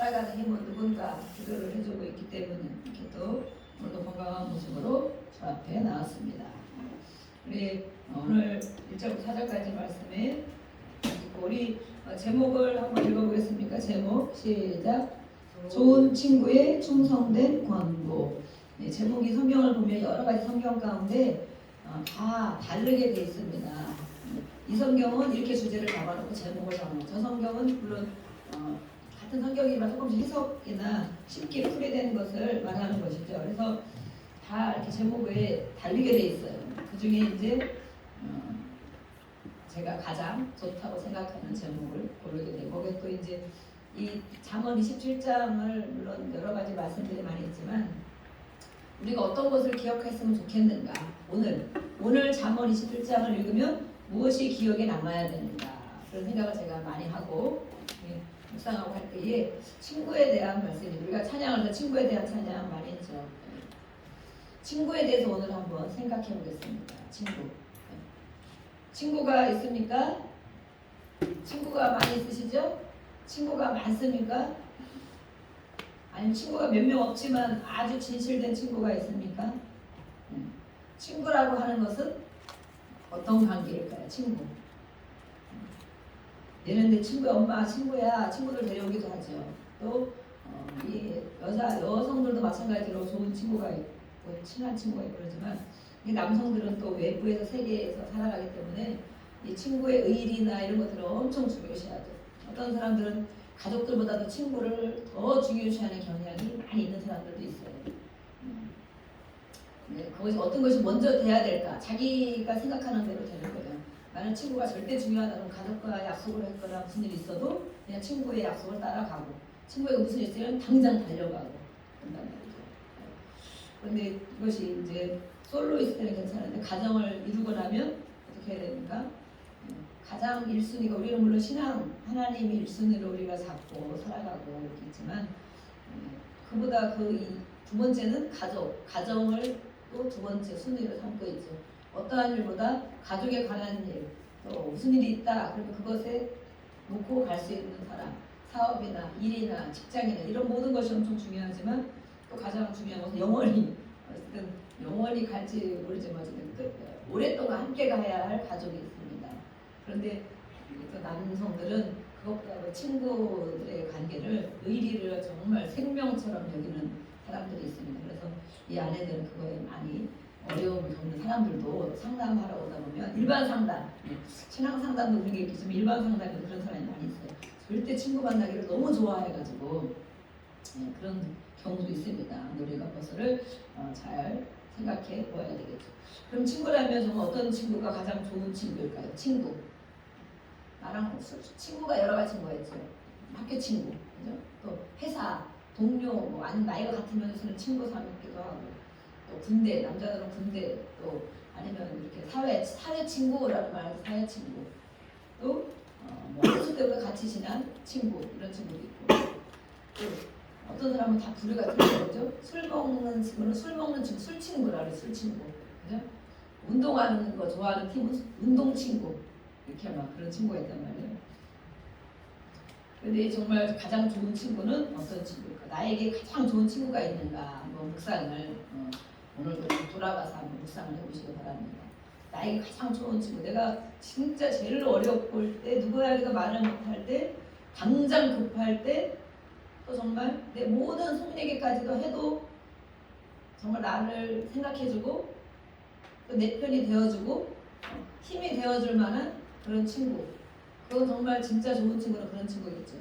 살아가는 힘은 누군가 기도를 해주고 있기 때문에 이렇게 또 오늘도 건강한 모습으로 주 앞에 나왔습니다. 우리 오늘 1절부터 4절까지 말씀에 우리 제목을 한번 읽어보겠습니까? 제목 시작. 좋은 친구의 충성된 권고. 네, 제목이 성경을 보면 여러 가지 성경 가운데 다 다르게 돼 있습니다. 이 성경은 이렇게 주제를 잡아놓고 제목을 잡아놓고, 저 성경은 물론 같은 성경이지만 조금씩 해석이나 쉽게 풀이된 것을 말하는 것이죠. 그래서 다 이렇게 제목에 달리게 돼 있어요. 그 중에 이제 제가 가장 좋다고 생각하는 제목을 고르게 되고, 거기에 또 이제 이 잠언 27장을 물론 여러 가지 말씀들이 많이 있지만 우리가 어떤 것을 기억했으면 좋겠는가, 오늘 잠언 27장을 읽으면 무엇이 기억에 남아야 되는가, 그런 생각을 제가 많이 하고 묵상하고 할 때에 친구에 대한 말씀이, 우리가 찬양을 해서 친구에 대한 찬양 많이 했죠. 친구에 대해서 오늘 한번 생각해 보겠습니다. 친구가 있습니까? 친구가 많이 있으시죠? 친구가 많습니까? 아니면 친구가 몇 명 없지만 아주 진실된 친구가 있습니까? 친구라고 하는 것은 어떤 관계일까요? 친구. 얘는 내 친구야, 엄마 친구야, 친구들 데려오기도 하죠. 또 이 여성들도 마찬가지로 좋은 친구가 있고 친한 친구가 있고 그러지만, 남성들은 또 외부에서 세계에서 살아가기 때문에 이 친구의 의리나 이런 것들을 엄청 중요시하죠. 어떤 사람들은 가족들보다도 친구를 더 중요시하는 경향이 많이 있는 사람들도 있어요. 그것이 어떤 것이 먼저 돼야 될까? 자기가 생각하는 대로 되는 거예요. 나는 친구가 절대 중요하다. 그럼 가족과 약속을 했거나 무슨 일이 있어도 그냥 친구의 약속을 따라가고, 친구에게 무슨 일이 있으면 당장 달려가고 그런단 말이죠. 그런데 이것이 이제 솔로 있을 때는 괜찮은데 가정을 이루고 나면 어떻게 해야 됩니까? 가장 1순위가, 우리는 물론 신앙, 하나님이 1순위로 우리가 잡고 살아가고 이렇게 있지만, 그보다 그 두 번째는 가정을 또 두 번째 순위로 삼고 있죠. 어떠한 일보다 가족에 관한 일, 또 무슨 일이 있다, 그러면 그것에 놓고 갈 수 있는 사람, 사업이나 일이나 직장이나 이런 모든 것이 엄청 중요하지만, 또 가장 중요한 것은 영원히 갈지 모르지만 오랫동안 함께 가야 할 가족이 있습니다. 그런데 또 남성들은 그것보다 친구들의 관계를, 의리를 정말 생명처럼 여기는 사람들이 있습니다. 그래서 이 아내들은 그거에 많이 어려움을 겪는 사람들도 상담하러 오다 보면, 일반 상담, 신앙 상담도 그런 게 있겠지만 일반 상담에도 그런 사람이 많이 있어요. 절대 친구 만나기를 너무 좋아해가지고 그런 경우도 있습니다. 우리가 그것을 잘 생각해 보아야 되겠죠. 그럼 친구라면 정말 어떤 친구가 가장 좋은 친구일까요? 나랑 친구가 여러 가지 친구가 있죠. 학교 친구, 그죠? 또 회사 동료, 아니면 나이가 같으면서는 친구 삼기도 하고, 또 군대, 남자들은 군대, 또 아니면 이렇게 사회 친구라는 말에서 사회 친구, 또 어렸을 때부터 같이 지난 친구, 이런 친구도 있고, 또 어떤 사람은 다 부류가 틀린 거죠. 술 먹는 친구는 술 먹는 친구, 술 친구라 그래, 술 친구, 그죠? 운동하는 거 좋아하는 팀은 운동 친구, 이렇게 막 그런 친구가 있단 말이에요. 근데 정말 가장 좋은 친구는 어떤 친구일까? 나에게 가장 좋은 친구가 있는가? 한번 묵상을 오늘도 돌아가서 한번 묵상을 해보시기 바랍니다. 나에게 가장 좋은 친구, 내가 진짜 제일 어려울 때, 누구에게도 말을 못할 때, 당장 급할 때, 또 정말 내 모든 속내기까지도 해도 정말 나를 생각해주고 또 내 편이 되어주고 힘이 되어줄 만한 그런 친구, 그건 정말 진짜 좋은 친구는 그런 친구겠죠.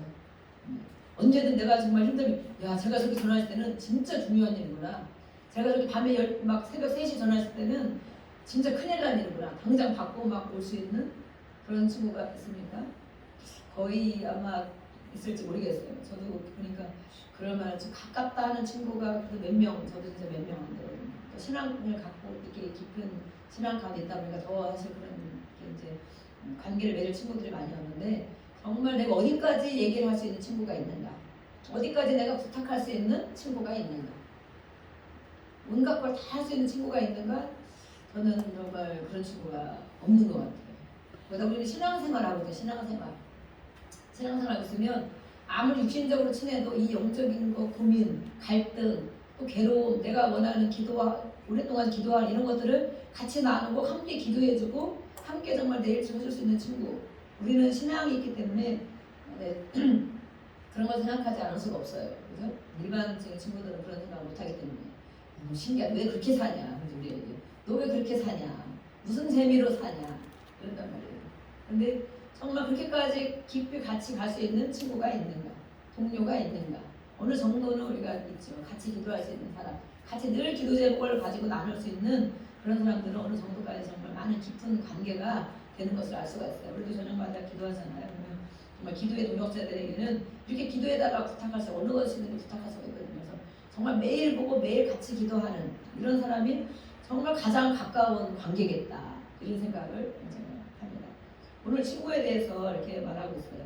언제든 내가 정말 힘들면, 야, 제가 저렇게 전화할 때는 진짜 중요한 일이구나, 제가 저렇게 밤에 막 새벽 3시 전화했을 때는 진짜 큰일 난 일이구나, 당장 받고 막 올 수 있는 그런 친구가 있습니까? 거의 아마 있을지 모르겠어요. 저도 보니까 그럴 만한 좀 가깝다 하는 친구가 몇 명, 저도 진짜 몇 명 안 되거든요. 또 신앙을 갖고 이렇게 깊은 신앙 가운데 있다 보니까 더 사실 그런 이제 관계를 맺을 친구들이 많이 왔는데, 정말 내가 어디까지 얘기를 할 수 있는 친구가 있는가, 어디까지 내가 부탁할 수 있는 친구가 있는가, 온갖 걸 다 할 수 있는 친구가 있는가, 저는 정말 그런 친구가 없는 것 같아요. 그러다 우리는 신앙생활하고 있어요. 신앙생활 있으면 아무리 육신적으로 친해도 이 영적인 거, 고민, 갈등, 또 괴로움, 내가 원하는 기도와 오랫동안 기도할 이런 것들을 같이 나누고 함께 기도해주고 함께 정말 내 일을 해줄 수 있는 친구. 우리는 신앙이 있기 때문에 네, 그런 걸 생각하지 않을 수가 없어요. 그죠? 일반적인 친구들은 그런 생각을 못하기 때문에 신기하다. 왜 그렇게 사냐? 너 왜 그렇게 사냐? 무슨 재미로 사냐? 이런단 말이에요. 근데 정말 그렇게까지 깊이 같이 갈 수 있는 친구가 있는가? 동료가 있는가? 어느 정도는 우리가 있죠. 같이 기도할 수 있는 사람, 같이 늘 기도 제목을 가지고 나눌 수 있는 그런 사람들은 어느 정도까지 정말 많은 깊은 관계가 되는 것을 알 수가 있어요. 우리도 저녁마다 기도하잖아요. 그러면 정말 기도의 동역자들에게는 이렇게 기도에다가 부탁할 수 어느 것이든 부탁할 수가 있거든요. 그래서 정말 매일 보고 매일 같이 기도하는 이런 사람이 정말 가장 가까운 관계겠다. 이런 생각을 합니다. 오늘 친구에 대해서 이렇게 말하고 있어요.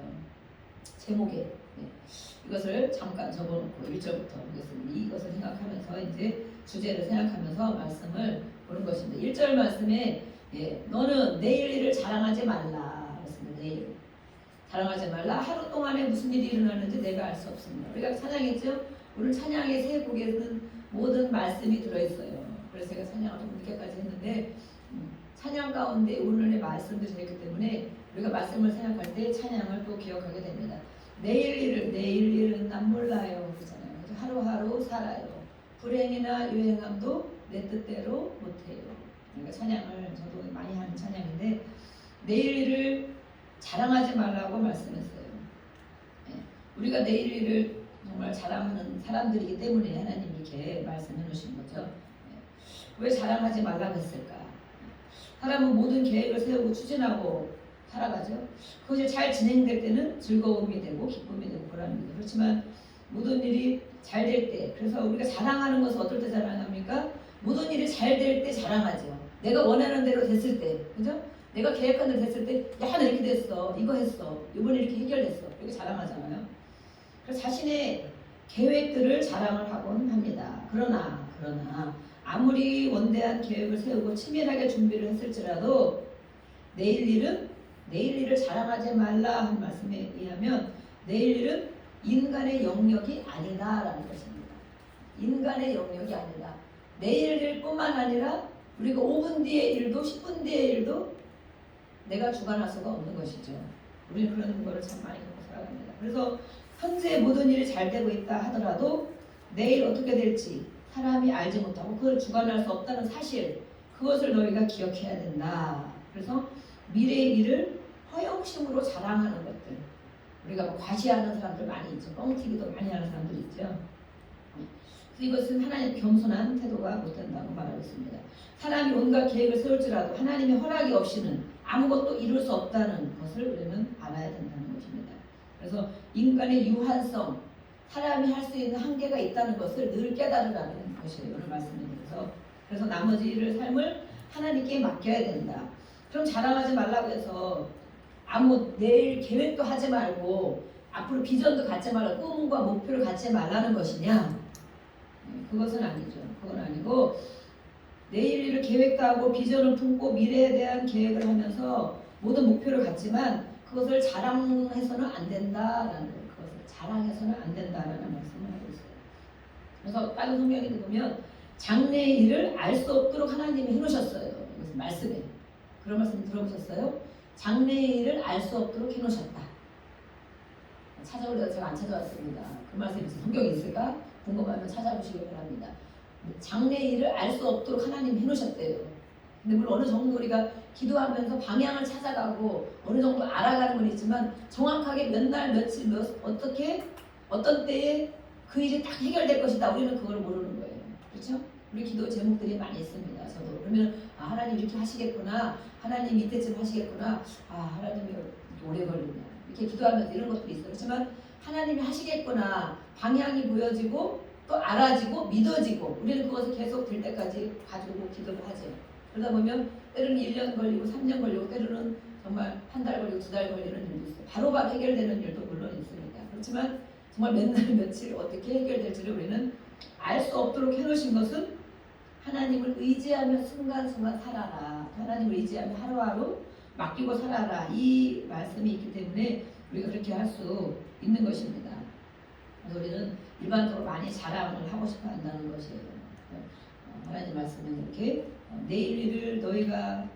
제목에 이것을 잠깐 적어놓고 1절부터 보겠습니다. 이것을 생각하면서 이제 주제를 생각하면서 말씀을 보는 것입니다. 1절 말씀에 너는 내일 일을 자랑하지 말라. 그렇습니다. 내일 자랑하지 말라. 하루 동안에 무슨 일이 일어나는지 내가 알 수 없습니다. 우리가 찬양했죠? 오늘 찬양의 세 곡에는 모든 말씀이 들어있어요. 그래서 제가 찬양을 좀 늦게까지 했는데 찬양 가운데 오늘의 말씀도 들어있기 때문에 우리가 말씀을 생각할 때 찬양을 또 기억하게 됩니다. 내일 일은 난 몰라요. 그러잖아요. 하루하루 살아요. 불행이나 유행함도 내 뜻대로 못해요. 그러니까 찬양을 저도 많이 하는 찬양인데 내일 일을 자랑하지 말라고 말씀했어요. 우리가 내일 일을 정말 자랑하는 사람들이기 때문에 하나님이 이렇게 말씀해 놓으신 거죠. 왜 자랑하지 말라고 했을까? 사람은 모든 계획을 세우고 추진하고 살아가죠. 그것이 잘 진행될 때는 즐거움이 되고 기쁨이 되고 보람입니다. 그렇지만 모든 일이 잘 될 때, 그래서 우리가 자랑하는 것은 어떨 때 자랑합니까? 모든 일이 잘 될 때 자랑하죠. 내가 원하는 대로 됐을 때, 그죠? 내가 계획한 대로 됐을 때, 야, 나 이렇게 됐어, 이거 했어, 이번에 이렇게 해결됐어, 이렇게 자랑하잖아요. 그래서 자신의 계획들을 자랑을 하곤 합니다. 그러나 아무리 원대한 계획을 세우고 치밀하게 준비를 했을지라도 내일 일을 자랑하지 말라 한 말씀에 의하면 내일 일은 인간의 영역이 아니다라는 것입니다. 인간의 영역이 아니다. 내일 일뿐만 아니라 우리가 5분 뒤의 일도 10분 뒤의 일도 내가 주관할 수가 없는 것이죠. 우리는 그런 거를 참 많이 겪고 살아갑니다. 그래서 현재 모든 일이 잘 되고 있다 하더라도 내일 어떻게 될지 사람이 알지 못하고 그걸 주관할 수 없다는 사실, 그것을 너희가 기억해야 된다. 그래서 미래의 일을 허영심으로 자랑하는 것들, 우리가 뭐 과시하는 사람들 많이 있죠. 뻥튀기도 많이 하는 사람들 있죠. 그래서 이것은 하나님의 겸손한 태도가 못된다고 말하고 있습니다. 사람이 온갖 계획을 세울지라도 하나님의 허락이 없이는 아무것도 이룰 수 없다는 것을 우리는 알아야 된다는 것입니다. 그래서 인간의 유한성, 사람이 할 수 있는 한계가 있다는 것을 늘 깨달으라는 것이에요. 오늘 말씀드려서. 그래서 나머지 일을 삶을 하나님께 맡겨야 된다. 그럼 자랑하지 말라고 해서 아무 내일 계획도 하지 말고 앞으로 비전도 갖지 말라, 꿈과 목표를 갖지 말라는 것이냐? 그것은 아니죠. 그건 아니고 내일 일을 계획도 하고 비전을 품고 미래에 대한 계획을 하면서 모든 목표를 갖지만 그것을 자랑해서는 안 된다라는 거예요. 그것을 자랑해서는 안 된다라는 말씀을 하고 있어요. 그래서 다른 성경에 보면 장래의 일을 알 수 없도록 하나님이 해놓으셨어요. 이것은 말씀에. 그런 말씀 들어보셨어요? 장래의 일을 알 수 없도록 해놓으셨다. 찾아보려다 제가 안 찾아왔습니다. 그 말씀이 무슨 성경이 있을까? 궁금하면 찾아보시기 바랍니다. 장래의 일을 알 수 없도록 하나님이 해놓으셨대요. 근데 물론 어느 정도 우리가 기도하면서 방향을 찾아가고 어느 정도 알아가는 건 있지만 정확하게 몇 날 며칠 어떻게 어떤 때에 그 일이 딱 해결될 것이다. 우리는 그걸 모르는 거예요. 그렇죠? 우리 기도 제목들이 많이 있습니다. 저도 그러면 하나님 이렇게 하시겠구나. 하나님 이때쯤 하시겠구나. 하나님이 이렇게 오래 걸리냐. 이렇게 기도하면서 이런 것들이 있어요. 그렇지만 하나님이 하시겠구나. 방향이 보여지고 또 알아지고 믿어지고 우리는 그것을 계속 될 때까지 가지고 기도를 하죠. 그러다 보면 때로는 1년 걸리고 3년 걸리고 때로는 정말 한 달 걸리고 2달 걸리는 일도 있어요. 바로바로 해결되는 일도 물론 있습니다. 그렇지만 정말 몇 날 며칠 어떻게 해결될지를 우리는 알 수 없도록 해놓으신 것은 하나님을 의지하며 순간순간 살아라. 하나님을 의지하며 하루하루 맡기고 살아라. 이 말씀이 있기 때문에 우리가 그렇게 할 수 있는 것입니다. 우리는 일반적으로 많이 자랑을 하고 싶어 한다는 것이에요. 하나님 말씀은 이렇게 내일 일을 너희가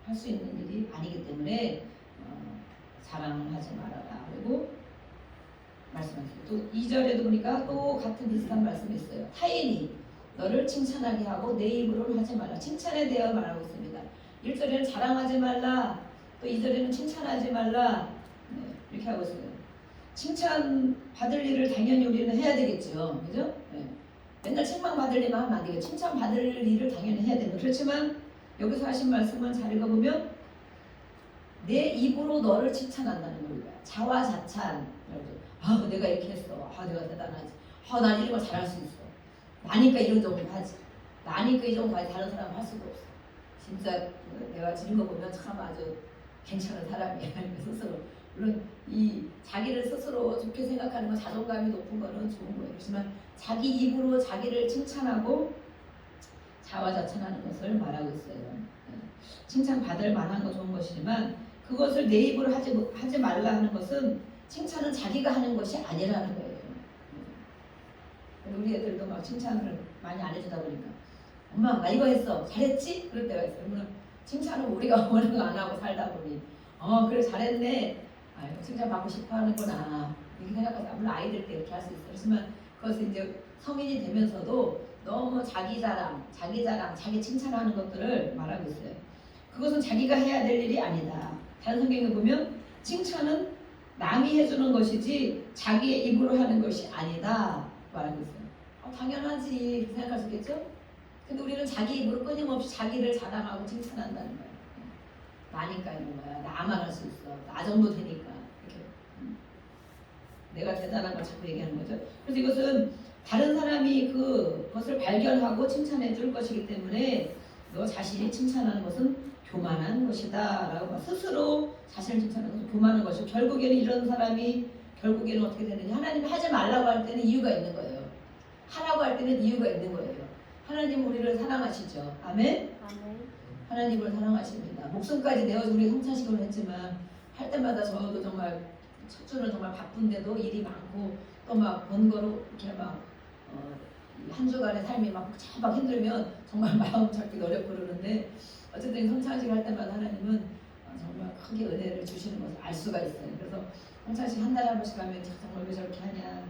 할 수 있는 일이 아니기 때문에 자랑을 하지 말아라. 그리고 말씀하세요. 또 2절에도 보니까 또 같은 비슷한 말씀이 있어요. 타인이 너를 칭찬하게 하고 내 입으로는 하지 말라. 칭찬에 대해 말하고 있습니다. 1절에는 자랑하지 말라. 또 2절에는 칭찬하지 말라. 네, 이렇게 하고 있어요. 칭찬 받을 일을 당연히 우리는 해야 되겠죠. 그죠? 네. 맨날 책망 받을 일만 하면 안 되겠죠. 칭찬 받을 일을 당연히 해야 되는. 그렇지만 여기서 하신 말씀은 잘 읽어보면 내 입으로 너를 칭찬한다는 겁니다. 자화자찬. 아, 내가 이렇게 했어. 아, 내가 대단하지. 아, 난 이런 걸 잘할 수 있어. 나니까 이런 정도 하지. 나니까 이 정도 하지. 다른 사람은 할 수가 없어. 진짜 내가 지는 거 보면 참 아주 괜찮은 사람이야. 스스로. 물론 이 자기를 스스로 좋게 생각하는 건 자존감이 높은 거는 좋은 거예요. 그렇지만 자기 입으로 자기를 칭찬하고 자화자찬하는 것을 말하고 있어요. 칭찬 받을 만한 거 좋은 것이지만 그것을 내 입으로 하지 말라 하는 것은 칭찬은 자기가 하는 것이 아니라는 거예요. 우리 애들도 막 칭찬을 많이 안 해주다 보니까 엄마 나 이거 했어 잘했지? 그럴 때가 있어요. 그러면 칭찬은 우리가 원하는 거 안 하고 살다 보니 그래 잘했네. 아유, 칭찬 받고 싶어 하는구나 이렇게 생각하지. 물론 아이들 때 이렇게 할 수 있어요. 그렇지만 그것을 이제 성인이 되면서도 너무 자기 자랑, 자기 칭찬하는 것들을 말하고 있어요. 그것은 자기가 해야 될 일이 아니다. 다른 성경에 보면 칭찬은 남이 해주는 것이지 자기의 입으로 하는 것이 아니다 말하고 있어요. 당연하지 생각할 수 있겠죠? 근데 우리는 자기 입으로 끊임없이 자기를 자랑하고 칭찬한다는 거예요. 나니까 이런 거야. 나만 할 수 있어. 나 정도 되니까. 이렇게. 내가 대단한 걸 자꾸 얘기하는 거죠. 그래서 이것은 다른 사람이 그것을 발견하고 칭찬해 줄 것이기 때문에 너 자신이 칭찬하는 것은 교만한 것이다 라고 스스로 자신을 칭찬하는 것은 교만한 것이고 결국에는 이런 사람이 결국에는 어떻게 되느냐. 하나님이 하지 말라고 할 때는 이유가 있는 거예요. 하라고 할 때는 이유가 있는 거예요. 하나님 우리를 사랑하시죠. 아멘? 하나님을 사랑하십니다. 목숨까지 내어서 우리 성찬식을 했지만 할 때마다 저도 정말 첫 주는 정말 바쁜데도 일이 많고 또 막 번거로 이렇게 막 한 주간의 삶이 막 힘들면 정말 마음 잡기 어렵고 그러는데 어쨌든 성찬식 할 때마다 하나님은 정말 크게 은혜를 주시는 것을 알 수가 있어요. 그래서 성찬식 한 달에 한 번씩 가면 정말 왜 저렇게 하냐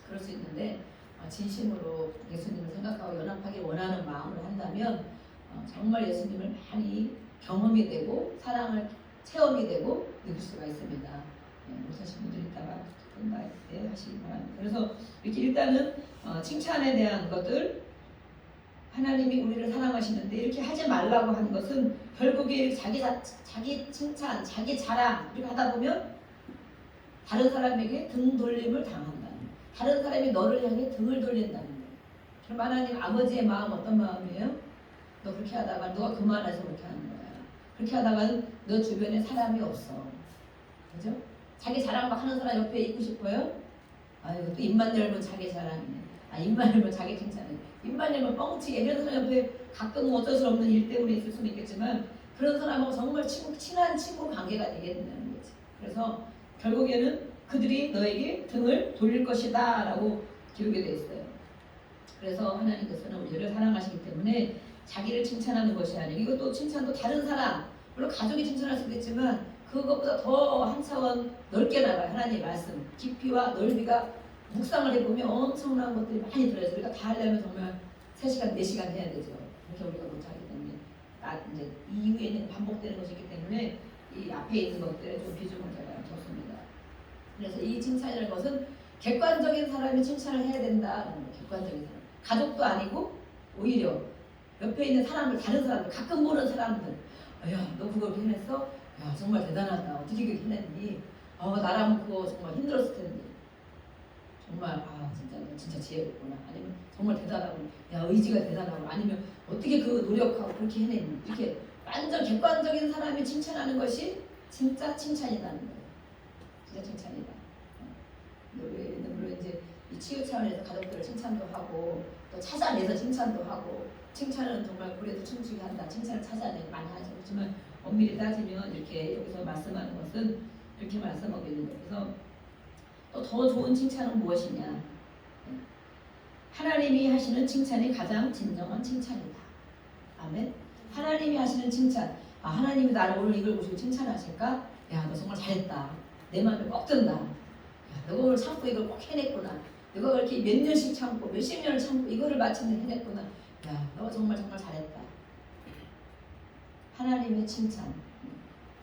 그럴 수 있는데 진심으로 예수님을 생각하고 연합하기 원하는 마음으로 한다면 정말 예수님을 많이 경험이 되고 사랑을 체험이 되고 느낄 수가 있습니다. 못하신 분들 있다가 끝날 때 하시기 바랍니다. 그래서 이렇게 일단은 칭찬에 대한 것들 하나님이 우리를 사랑하시는데 이렇게 하지 말라고 하는 것은 결국에 자기 칭찬, 자기 자랑 이렇게 하다 보면 다른 사람에게 등 돌림을 당한다는 거예요. 다른 사람이 너를 향해 등을 돌린다는 거예요. 그럼 하나님 아버지의 마음 어떤 마음이에요? 너 그렇게 하다가 너가 그만해서 그렇게 하는 거야. 그렇게 하다가는 너 주변에 사람이 없어. 그죠? 자기 자랑 막 하는 사람 옆에 있고 싶어요? 아이고 또 입만 열면 자기 자랑이네. 입만 열면 자기 칭찬이네. 입만 열면 뻥치게 이런 사람 옆에 가끔 어쩔 수 없는 일 때문에 있을 수는 있겠지만 그런 사람하고 정말 친한 친구 관계가 되게 된다는 거지. 그래서 결국에는 그들이 너에게 등을 돌릴 것이다 라고 기록이 되어 있어요. 그래서 하나님께서는 우리를 사랑하시기 때문에 자기를 칭찬하는 것이 아니고 이것도 칭찬도 다른 사람 물론 가족이 칭찬할 수도 있지만 그것보다 더 한 차원 넓게 나가요. 하나님의 말씀 깊이와 넓이가 묵상을 해보면 엄청난 것들이 많이 들어있어요. 우리가 다 하려면 정말 3시간, 4시간 해야 되죠. 그렇게 우리가 못하기 때문에 이제 이후에는 반복되는 것이기 때문에 이 앞에 있는 것들에 좀 비중을 제가 뒀습니다. 그래서 이 칭찬이라는 것은 객관적인 사람이 칭찬을 해야 된다는 거예요. 객관적인 사람. 가족도 아니고 오히려 옆에 있는 사람들, 다른 사람들, 가끔 보는 사람들 야, 너 그걸 해냈어? 야, 정말 대단하다. 어떻게 그렇게 해냈니? 나라면 그거 정말 힘들었을 텐데 정말 진짜 지혜롭구나. 아니면 정말 대단하고 야 의지가 대단하고 아니면 어떻게 그 노력하고 그렇게 해냈니? 이렇게 완전 객관적인 사람이 칭찬하는 것이 진짜 칭찬이라는 거예요. 진짜 칭찬이다. 우리는 물론 이제 이 치유 차원에서 가족들을 칭찬도 하고 또 찾아내서 칭찬도 하고 칭찬은 정말 우리도 춤추게 한다. 칭찬을 찾아내고 많이 하죠. 그렇지만 엄밀히 따지면 이렇게 여기서 말씀하는 것은 이렇게 말씀하고 있는 거예요. 그래서 또 더 좋은 칭찬은 무엇이냐? 하나님이 하시는 칭찬이 가장 진정한 칭찬이다. 아멘. 하나님이 하시는 칭찬. 하나님이 나를 오늘 이걸 보시고 칭찬하실까? 야, 너 정말 잘했다. 내 마음에 꼭 든다. 야, 너가 오늘 참고 이걸 꼭 해냈구나. 너가 그렇게 몇 년씩 참고 몇십 년을 참고 이거를 마침내 해냈구나. 야, 너가 정말 잘했다. 하나님의 칭찬.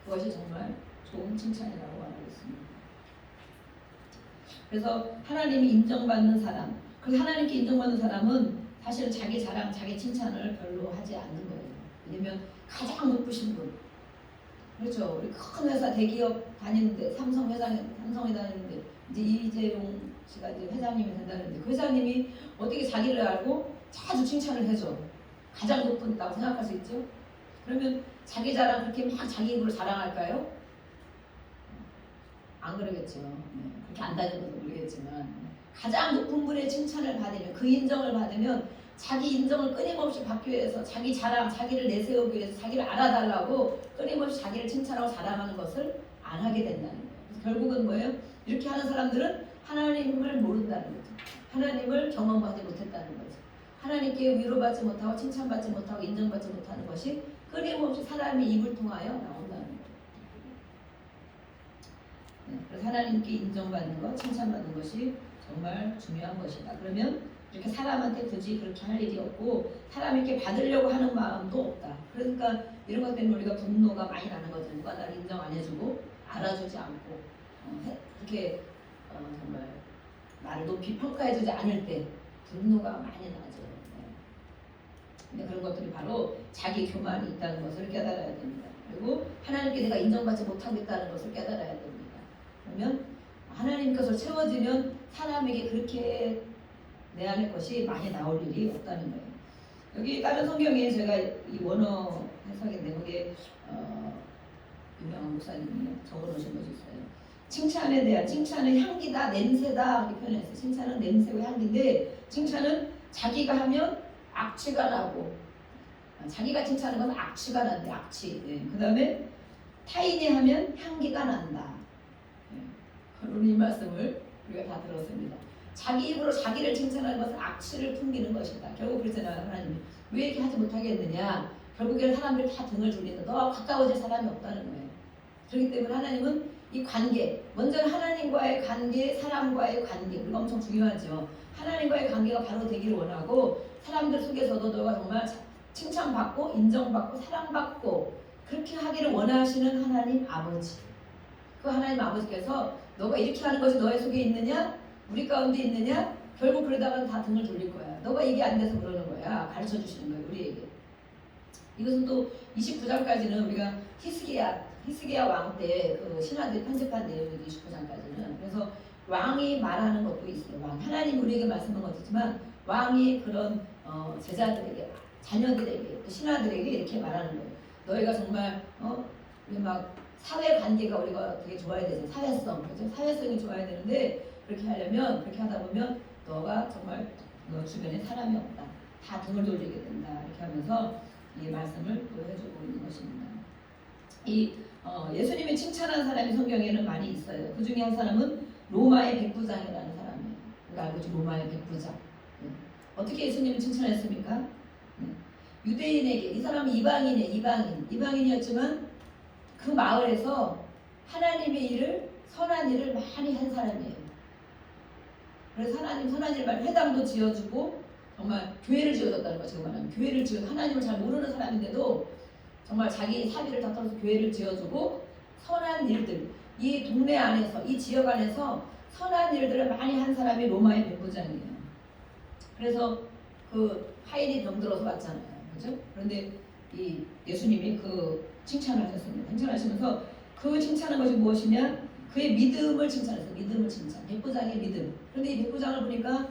그것이 정말 좋은 칭찬이라고 말하고 있습니다. 그래서 하나님이 인정받는 사람, 그래서 하나님께 인정받는 사람은 사실은 자기 자랑, 자기 칭찬을 별로 하지 않는 거예요. 왜냐면 가장 높으신 분, 그렇죠. 우리 큰 회사 대기업 다니는데 삼성에 다니는데 이제 이재용 씨가 이제 회장님이 된다는데 그 회장님이 어떻게 자기를 알고 자주 칭찬을 해줘. 가장 높다고 생각할 수 있죠. 그러면 자기 자랑 그렇게 막 자기 입으로 자랑할까요? 안 그러겠죠. 그렇게 안 다니는 것도 모르겠지만 가장 높은 분의 칭찬을 받으면, 그 인정을 받으면 자기 인정을 끊임없이 받기 위해서 자기 자랑, 자기를 내세우기 위해서 자기를 알아달라고 끊임없이 자기를 칭찬하고 자랑하는 것을 안 하게 된다는 거예요. 그래서 결국은 뭐예요? 이렇게 하는 사람들은 하나님을 모른다는 거죠. 하나님을 경험하지 못했다는 거죠. 하나님께 위로받지 못하고 칭찬받지 못하고 인정받지 못하는 것이 끊임없이 사람의 입을 통하여 나온다는 거예요. 그래서 하나님께 인정받는 것, 칭찬받는 것이 정말 중요한 것이다. 그러면 이렇게 사람한테 굳이 그렇게 할 일이 없고 사람에게 받으려고 하는 마음도 없다. 그러니까 이런 것 때문에 우리가 분노가 많이 나는 거죠. 누가 나를 인정 안 해주고 알아주지 않고 그렇게 정말 나를 높이 평가해주지 않을 때 분노가 많이 나죠. 근데 그런 것들이 바로 자기 교만이 있다는 것을 깨달아야 됩니다. 그리고 하나님께 내가 인정받지 못하고 있다는 것을 깨달아야 됩니다. 그러면 하나님께서 채워지면 사람에게 그렇게 내 안의 것이 많이 나올 일이 없다는 거예요. 여기 다른 성경에 제가 이 원어 해석인데 거기에 유명한 목사님이 적어놓으신 것이 있어요. 칭찬에 대한, 칭찬은 향기다, 냄새다 이렇게 표현했어요. 칭찬은 냄새와 향기인데 칭찬은 자기가 하면 악취가 나고, 자기가 칭찬하는 건 악취가 난대, 악취. 그 다음에 타인이 하면 향기가 난다. 오늘 이 말씀을 우리가 다 들었습니다. 자기 입으로 자기를 칭찬하는 것은 악취를 풍기는 것이다. 결국 그랬잖아요. 하나님이 왜 이렇게 하지 못하게 했느냐. 결국에는 사람들이 다 등을 돌린다. 너와 가까워질 사람이 없다는 거예요. 그렇기 때문에 하나님은 이 관계, 먼저는 하나님과의 관계, 사람과의 관계, 우리가 엄청 중요하죠. 하나님과의 관계가 바로 되기를 원하고 사람들 속에서도 너가 정말 칭찬받고 인정받고 사랑받고 그렇게 하기를 원하시는 하나님 아버지, 그 하나님 아버지께서 너가 이렇게 하는 것이 너의 속에 있느냐, 우리 가운데 있느냐, 결국 그러다가 다 등을 돌릴 거야. 너가 이게 안 돼서 그러는 거야. 가르쳐 주시는 거예요, 우리에게. 이것은 또 29장까지는 우리가 히스기야 왕 때 그 신하들이 편집한 내용이죠. 29장까지는. 그래서 왕이 말하는 것도 있어요. 왕, 하나님 우리에게 말씀한 것이지만 왕이 그런 제자들에게, 자녀들에게, 신하들에게 이렇게 말하는 거예요. 너희가 정말 우리 막 사회 관계가 우리가 되게 좋아야 되죠. 사회성, 그렇죠? 사회성이 좋아야 되는데 그렇게 하려면, 그렇게 하다 보면 너가 정말 너 주변에 사람이 없다. 다 등을 돌리게 된다. 이렇게 하면서 이 말씀을 또 해주고 있는 것입니다. 이 예수님이 칭찬한 사람이 성경에는 많이 있어요. 그 중에 한 사람은 로마의 백부장이라는 사람이에요. 우리가 알고 있죠. 로마의 백부장. 어떻게 예수님을 칭찬했습니까? 유대인에게, 이 사람은 이방인이었지만 그 마을에서 하나님의 일을, 선한 일을 많이 한 사람이에요. 그래서 하나님 선한 일 말 회당도 지어주고 정말 교회를 지어줬다는 거죠. 교회를 지어, 하나님을 잘 모르는 사람인데도 정말 자기 사비를 다 털어서 교회를 지어주고 선한 일들, 이 동네 안에서, 이 지역 안에서 선한 일들을 많이 한 사람이 로마의 백부장이에요. 그래서 그 하인이 병들어서 왔잖아요. 그죠? 그런데 이 예수님이 그 칭찬을 하셨습니다. 칭찬하시면서 그 칭찬한 것이 무엇이냐? 그의 믿음을 칭찬했어요. 믿음을 칭찬. 백부장의 믿음. 그런데 이 백부장을 보니까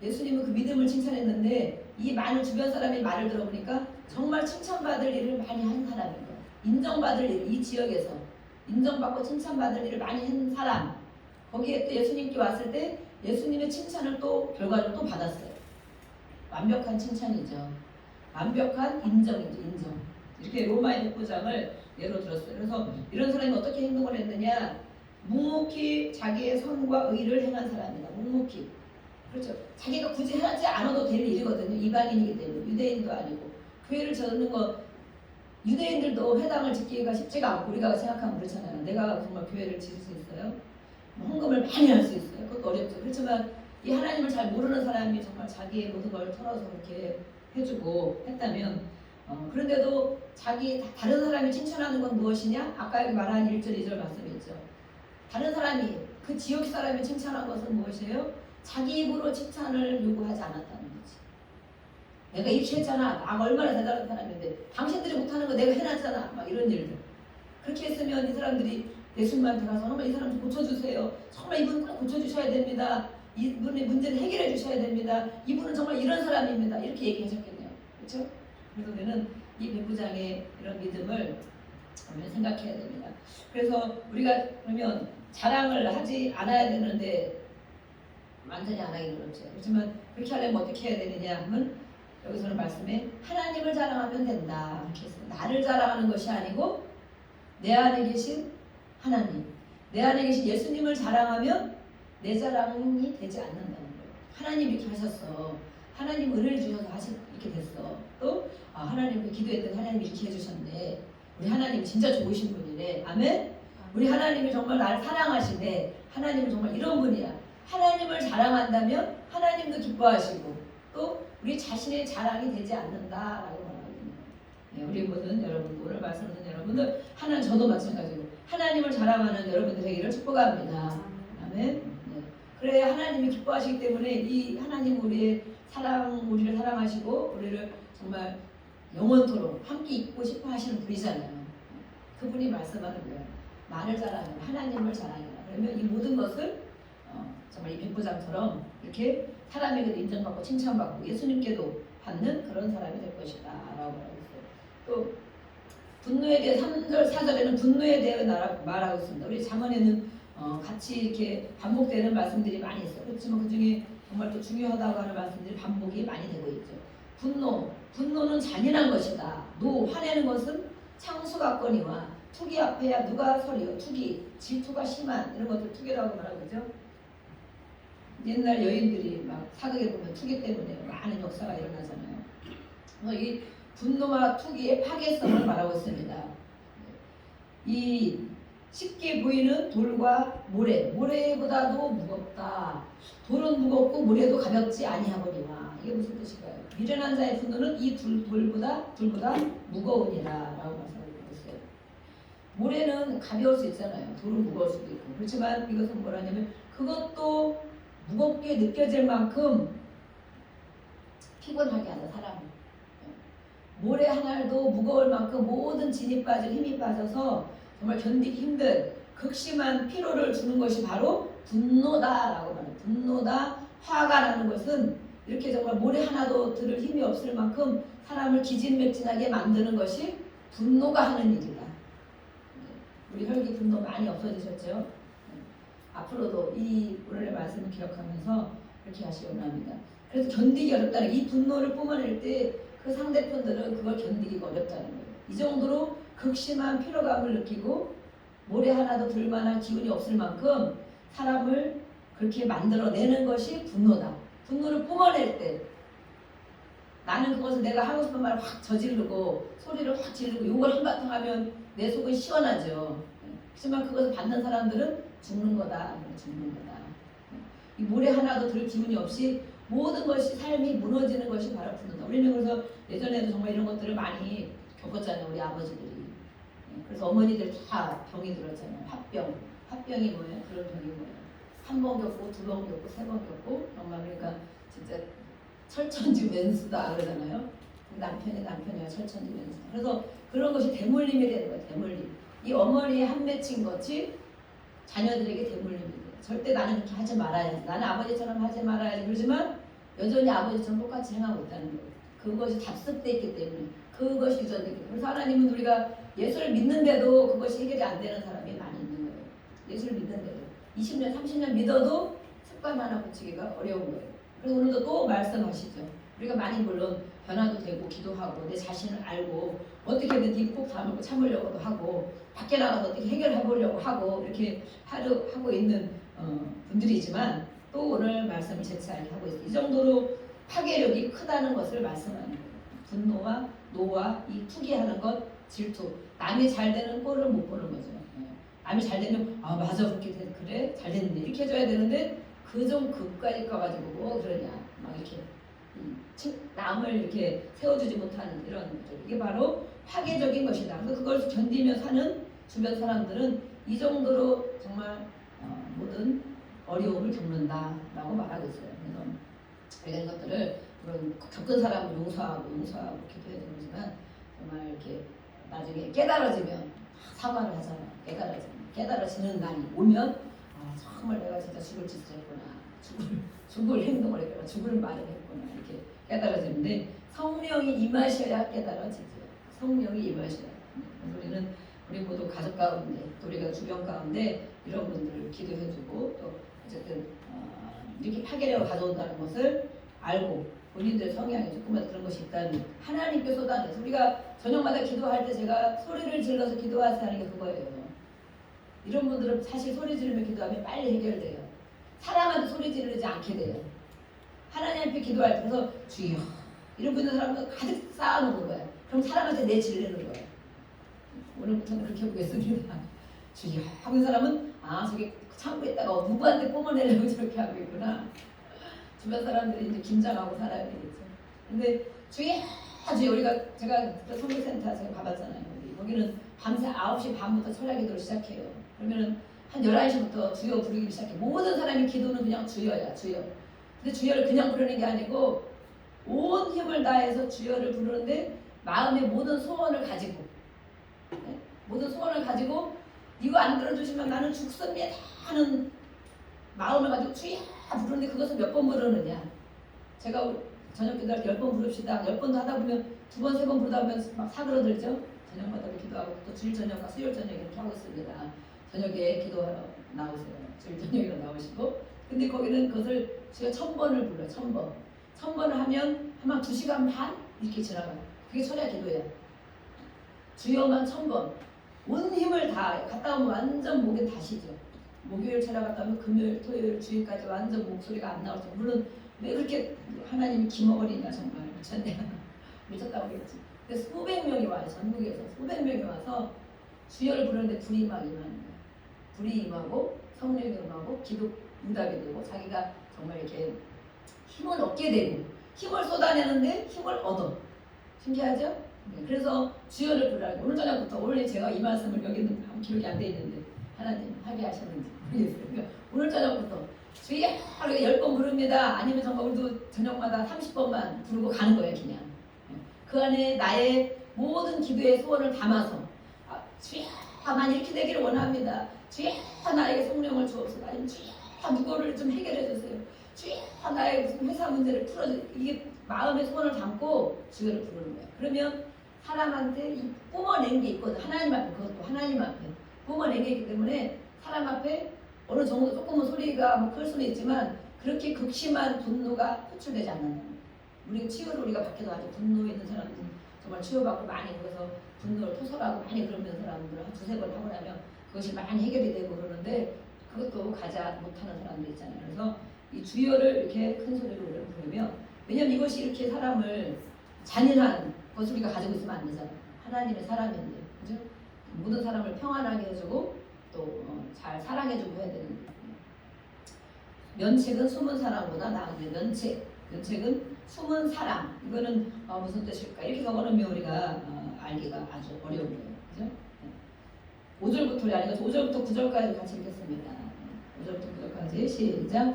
예수님은 그 믿음을 칭찬했는데 이 많은 주변 사람의 말을 들어보니까 정말 칭찬받을 일을 많이 한 사람인 거예요. 인정받을 일, 이 지역에서 인정받고 칭찬받을 일을 많이 한 사람. 거기에 또 예수님께 왔을 때 예수님의 칭찬을 또 결과적으로 또 받았어요. 완벽한 칭찬이죠. 완벽한 인정이죠. 인정. 이렇게 로마의 백부장을 예로 들었어요. 그래서 이런 사람이 어떻게 행동을 했느냐, 묵묵히 자기의 선과 의를 행한 사람이다. 묵묵히. 그렇죠. 자기가 굳이 하지 않아도 될 일이거든요. 이방인이기 때문에. 유대인도 아니고. 교회를 저는 거 유대인들도 회당을 짓기가 쉽지가 않고 우리가 생각하면 그렇잖아요. 내가 정말 교회를 지을 수 있어요? 뭐 헌금을 많이 할 수 있어요. 그것도 어렵죠. 그렇지만 이 하나님을 잘 모르는 사람이 정말 자기의 모든 걸 털어서 그렇게 해주고 했다면 그런데도 다른 사람이 칭찬하는 건 무엇이냐? 아까 여기 말한 1절 2절 말씀이었죠. 다른 사람이 그 지역 사람이 칭찬한 것은 무엇이에요? 자기 입으로 칭찬을 요구하지 않았다는 거지. 내가 이렇게 했잖아. 나 얼마나 대단한 사람인데 당신들이 못하는 거 내가 해놨잖아. 막 이런 일들. 그렇게 했으면 이 사람들이 예수님한테 가서 정말 이 사람 좀 고쳐주세요. 정말 이분 꼭 고쳐주셔야 됩니다. 이분의 문제를 해결해 주셔야 됩니다. 이분은 정말 이런 사람입니다. 이렇게 얘기하셨겠네요. 그렇죠? 그래서 우리는 이 백부장의 이런 믿음을 우리는 생각해야 됩니다. 그래서 우리가 그러면 자랑을 하지 않아야 되는데 완전히 안 하기는 어렵죠. 그렇지만 그렇게 하려면 어떻게 해야 되느냐 하면 여기서는 말씀에 하나님을 자랑하면 된다. 이렇게 했어요. 나를 자랑하는 것이 아니고 내 안에 계신 하나님, 내 안에 계신 예수님을 자랑하면 내 자랑이 되지 않는다는 거예요. 하나님 이렇게 하셨어. 하나님 은혜를 주셔서 이렇게 됐어. 또 하나님 기도했더니 하나님 이렇게 해주셨네. 우리 하나님 진짜 좋으신 분이네. 아멘. 우리 하나님이 정말 나를 사랑하시네. 하나님은 정말 이런 분이야. 하나님을 자랑한다면 하나님도 기뻐하시고 또 우리 자신의 자랑이 되지 않는다라고 말하거든요. 네, 우리 모든 여러분, 오늘 말씀 듣는 여러분들, 저도 마찬가지로 하나님을 자랑하는 여러분들 되기를 축복합니다. 아멘. 네. 그래 하나님이 기뻐하시기 때문에 이 하나님 우리를 사랑하시고 우리를 정말 영원토록 함께 있고 싶어 하시는 분이잖아요. 그분이 말씀하는 거예요. 나를 자랑하라, 하나님을 자랑해라. 그러면 이 모든 것을 정말 이 백부장처럼 이렇게 사람에게도 인정받고 칭찬받고 예수님께도 받는 그런 사람이 될 것이다 라고 말하고 있어요. 또 분노에 대해 3절 4절에는 분노에 대해 말하고 있습니다. 우리 잠언에는 같이 이렇게 반복되는 말씀들이 많이 있어요. 그렇지만 그 중에 정말 또 중요하다고 하는 말씀들이 반복이 많이 되고 있죠. 분노는 잔인한 것이다. 화내는 것은 창수 같거니와 투기 앞에야 누가 서리요. 투기, 질투가 심한 이런 것들 투기라고 말하고 있죠. 옛날 여인들이 막 사극에 보면 투기 때문에 많은 역사가 일어나잖아요. 이 분노와 투기의 파괴성을 말하고 있습니다. 이 쉽게 보이는 돌과 모래보다도 무겁다. 돌은 무겁고 모래도 가볍지 아니하거니와. 이게 무슨 뜻일까요? 미련한 자의 분노는 이 돌보다 무거우니라 라고 말씀하고 있어요. 모래는 가벼울 수 있잖아요. 돌은 무거울 수도 있고. 그렇지만 이것은 뭐라냐면 그것도 무겁게 느껴질 만큼 피곤하게 하는 사람을. 모래 하나도 무거울 만큼 모든 진이 빠져 힘이 빠져서 정말 견디기 힘든 극심한 피로를 주는 것이 바로 분노다라고 말해요. 분노다, 화가 나는 것은 이렇게 정말 모래 하나도 들을 힘이 없을 만큼 사람을 기진맥진하게 만드는 것이 분노가 하는 일이다. 우리 혈기 분노 많이 없어지셨죠? 앞으로도 이 오늘의 말씀을 기억하면서 이렇게 하시기 원합니다. 그래서 견디기 어렵다는 이 분노를 뿜어낼 때 그 상대편들은 그걸 견디기가 어렵다는 거예요. 이 정도로 극심한 피로감을 느끼고 모래 하나도 들만한 기운이 없을 만큼 사람을 그렇게 만들어내는 것이 분노다. 분노를 뿜어낼 때 나는 그것을 내가 하고 싶은 말을 확 저지르고 소리를 확 지르고 욕을 한바탕 하면 내 속은 시원하죠. 하지만 그것을 받는 사람들은 죽는 거다. 이 모래 하나도 들 기운이 없이 모든 것이 삶이 무너지는 것이 바로 분노다. 우리는 그래서 예전에도 정말 이런 것들을 많이 겪었잖아요. 우리 아버지들이. 그래서 어머니들 다 병이 들었잖아요. 화병이 뭐예요? 그런 병이 뭐예요? 한 번 겪고 두 번 겪고 세 번 겪고 정말 그러니까 진짜 철천지 왼수다 그러잖아요. 남편이야 철천지 왼수다. 그래서 그런 것이 대물림이 되는 거예요. 대물림. 이 어머니의 한 맺힌 것이 자녀들에게 대물림이 돼요. 절대 나는 그렇게 하지 말아야지. 나는 아버지처럼 하지 말아야지. 그러지만 여전히 아버지처럼 똑같이 행하고 있다는 거예요. 그것이 답습되어 있기 때문에 그것이 유전되기 때문에. 그래서 하나님은 우리가 예수를 믿는데도 그것이 해결이 안 되는 사람이 많이 있는 거예요. 예수를 믿는데도 20년 30년 믿어도 습관 하나 고치기가 어려운 거예요. 그래서 오늘도 또 말씀하시죠. 우리가 많이 물론 변화도 되고 기도하고 내 자신을 알고 어떻게든 입꼭 다물고 참으려고도 하고 밖에 나가서 어떻게 해결해 보려고 하고 이렇게 하고 있는 분들이지만 또 오늘 말씀을 제치하게 하고 있어요. 이 정도로 파괴력이 크다는 것을 말씀하는 거예요. 분노와 노와 이 투기하는 것, 질투. 남이 잘 되는 꼴을 못 보는 거죠. 남이 잘 되면 아 맞아 그렇게 그래 잘 됐는데 이렇게 해줘야 되는데 그 좀 그까지 가가지고 뭐 그러냐 막 이렇게 남을 이렇게 세워주지 못하는 이런 것들. 이게 바로 파괴적인 것이다. 그래서 그걸 견디며 사는 주변 사람들은 이 정도로 정말 모든 어려움을 겪는다라고 말하고 있어요. 그래서 이런 것들을 물론 겪은 사람을 용서하고 기도해야 되지만 정말 이렇게 나중에 깨달아지면 사과를 하잖아요. 깨달아지는 날이 오면 정말 내가 진짜 죽을 짓을 했구나. 죽을 행동을 했구나. 죽을 말을 했구나. 이렇게 깨달아지는데 성령이 임하셔야 깨달아지죠. 성령이 임하셔야. 우리는 우리 모두 가족 가운데 또 우리가 주변 가운데 이런 분들을 기도해주고 또 어쨌든 이렇게 파괴력을 가져온다는 것을 알고 본인들의 성향이 조금만 그런 것이 있다면 하나님께 쏟아내서 우리가 저녁마다 기도할 때 제가 소리를 질러서 기도하는 게 그거예요. 이런 분들은 사실 소리 지르며 기도하면 빨리 해결돼요. 사람한테 소리 지르지 않게 돼요. 하나님 앞에 기도할 때 그래서 주여 이러고 있는 사람은 가득 쌓아놓는 거예요. 그럼 사람한테 내지르는 거예요. 오늘부터는 그렇게 해보겠습니다. 주여 하는 사람은 저게 참고 있다가 누구한테 뿜어내려고 저렇게 하고 있구나. 주변 사람들이 이제 긴장하고 살아야 되겠죠. 근데 주여 우리가 제가 선교센터 제가 가봤잖아요. 거기는 밤새 9시 반부터 철야 기도를 시작해요. 그러면은 한 11시부터 주여 부르기 시작해. 모든 사람이 기도는 그냥 주여야 주여. 근데 주여를 그냥 부르는 게 아니고 온 힘을 다해서 주여를 부르는데 마음의 모든 소원을 가지고 모든 소원을 가지고 이거 안 들어주시면 나는 죽습니다 하는 마음을 가지고 주여 부르는데 그것을 몇 번 부르느냐. 제가 저녁 기도할 때 10번 부릅시다. 10번도 하다 보면 2번, 3번 부르다 보면 막 사그러들죠. 저녁마다 기도하고 또 주일 저녁과 수요일 저녁 이렇게 하고 있습니다. 저녁에 기도하러 나오세요. 주일 저녁으로 나오시고 근데 거기는 그것을 제가 1000번을 불러요. 1000번. 1000번을 하면 아마 2시간 반 이렇게 지나가요. 그게 철야 기도예요. 주여만 1000번. 온 힘을 다 갔다 오면 완전 목에 다시죠. 목요일 철야 갔다 오면 금요일, 토요일, 주일까지 완전 목소리가 안 나올 때 물론 왜 그렇게 하나님이 기머거리냐 정말 미쳤네. 미쳤다고 그랬지. 근데 수백 명이 와요. 전국에서 수백 명이 와서 주여를 부르는데 불이 막 임하는 거예요. 불이 임하고 성령이 임하고 기도 응답이 되고 자기가 정말 이렇게 힘을 얻게 되고 힘을 쏟아내는데 힘을 얻어. 신기하죠? 네, 그래서 주여를 부르라고 오늘 저녁부터 원래 제가 이 말씀을 여기는 기록이 안 돼 있는데 하나님 하게 하셨는지 모르겠어요. 그러니까 오늘 저녁부터 주여 10번 부릅니다. 아니면 정말 우리도 저녁마다 30번만 부르고 가는 거예요. 그냥 그 안에 나의 모든 기도의 소원을 담아서 주여 난 이렇게 되기를 원합니다. 주여 나에게 성령을 주옵소서. 아니면 주여 누구를 좀 해결해 주세요. 주여 나의 무슨 회사 문제를 풀어주세요. 이게 마음의 소원을 담고 주여를 부르는 거예요. 그러면 사람한테 뿜어낸 게 있거든. 하나님 앞에 그것도 하나님 앞에 뿜어낸 게 있기 때문에 사람 앞에 어느 정도 조금은 소리가 뭐 클 수는 있지만 그렇게 극심한 분노가 표출되지 않는다. 우리가 치유를 우리가 받기도 하죠. 분노 있는 사람들 정말 치유받고 많이 그래서 분노를 토설하고 많이 그러는 사람들 한 2-3번 하고 나면 그것이 많이 해결이 되고 그러는데 그것도 가지 못하는 사람들 있잖아요. 그래서 이 주여를 이렇게 큰 소리로 부르면 왜냐면 이것이 이렇게 사람을 잔인한 것을 우리가 가지고 있으면 안 되잖아요. 하나님의 사람인데 그죠? 모든 사람을 평안하게 해주고 또 잘 사랑해주고 해야 되는 면책은 숨은 사랑보다 나은데 면책은 숨은 사랑. 이거는 무슨 뜻일까? 이렇게 적어놓으면 우리가 알기가 아주 어려운 거예요. 그죠? 5절부터 우리 아니까 5절부터 9절까지 같이 읽겠습니다. 5절부터 9절까지 시작.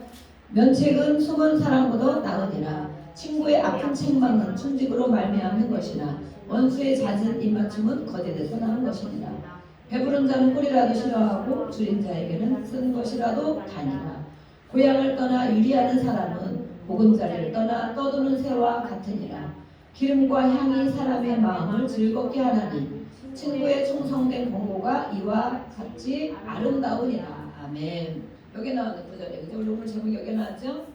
면책은 숨은 사랑보다 나으니라. 친구의 아픈 책망은 충직으로 말미암는 것이나 원수의 잦은 입맞춤은 거짓에서 나는 것이니라. 배부른 자는 꿀이라도 싫어하고 줄인 자에게는 쓴 것이라도 다니라. 고향을 떠나 유리하는 사람은 보금자리를 떠나 떠도는 새와 같으니라. 기름과 향이 사람의 마음을 즐겁게 하나니 친구의 충성된 권고가 이와 같이 아름다우니라. 아멘. 여기 나오는 구절이에요. 오늘 제목이 여기 나왔죠?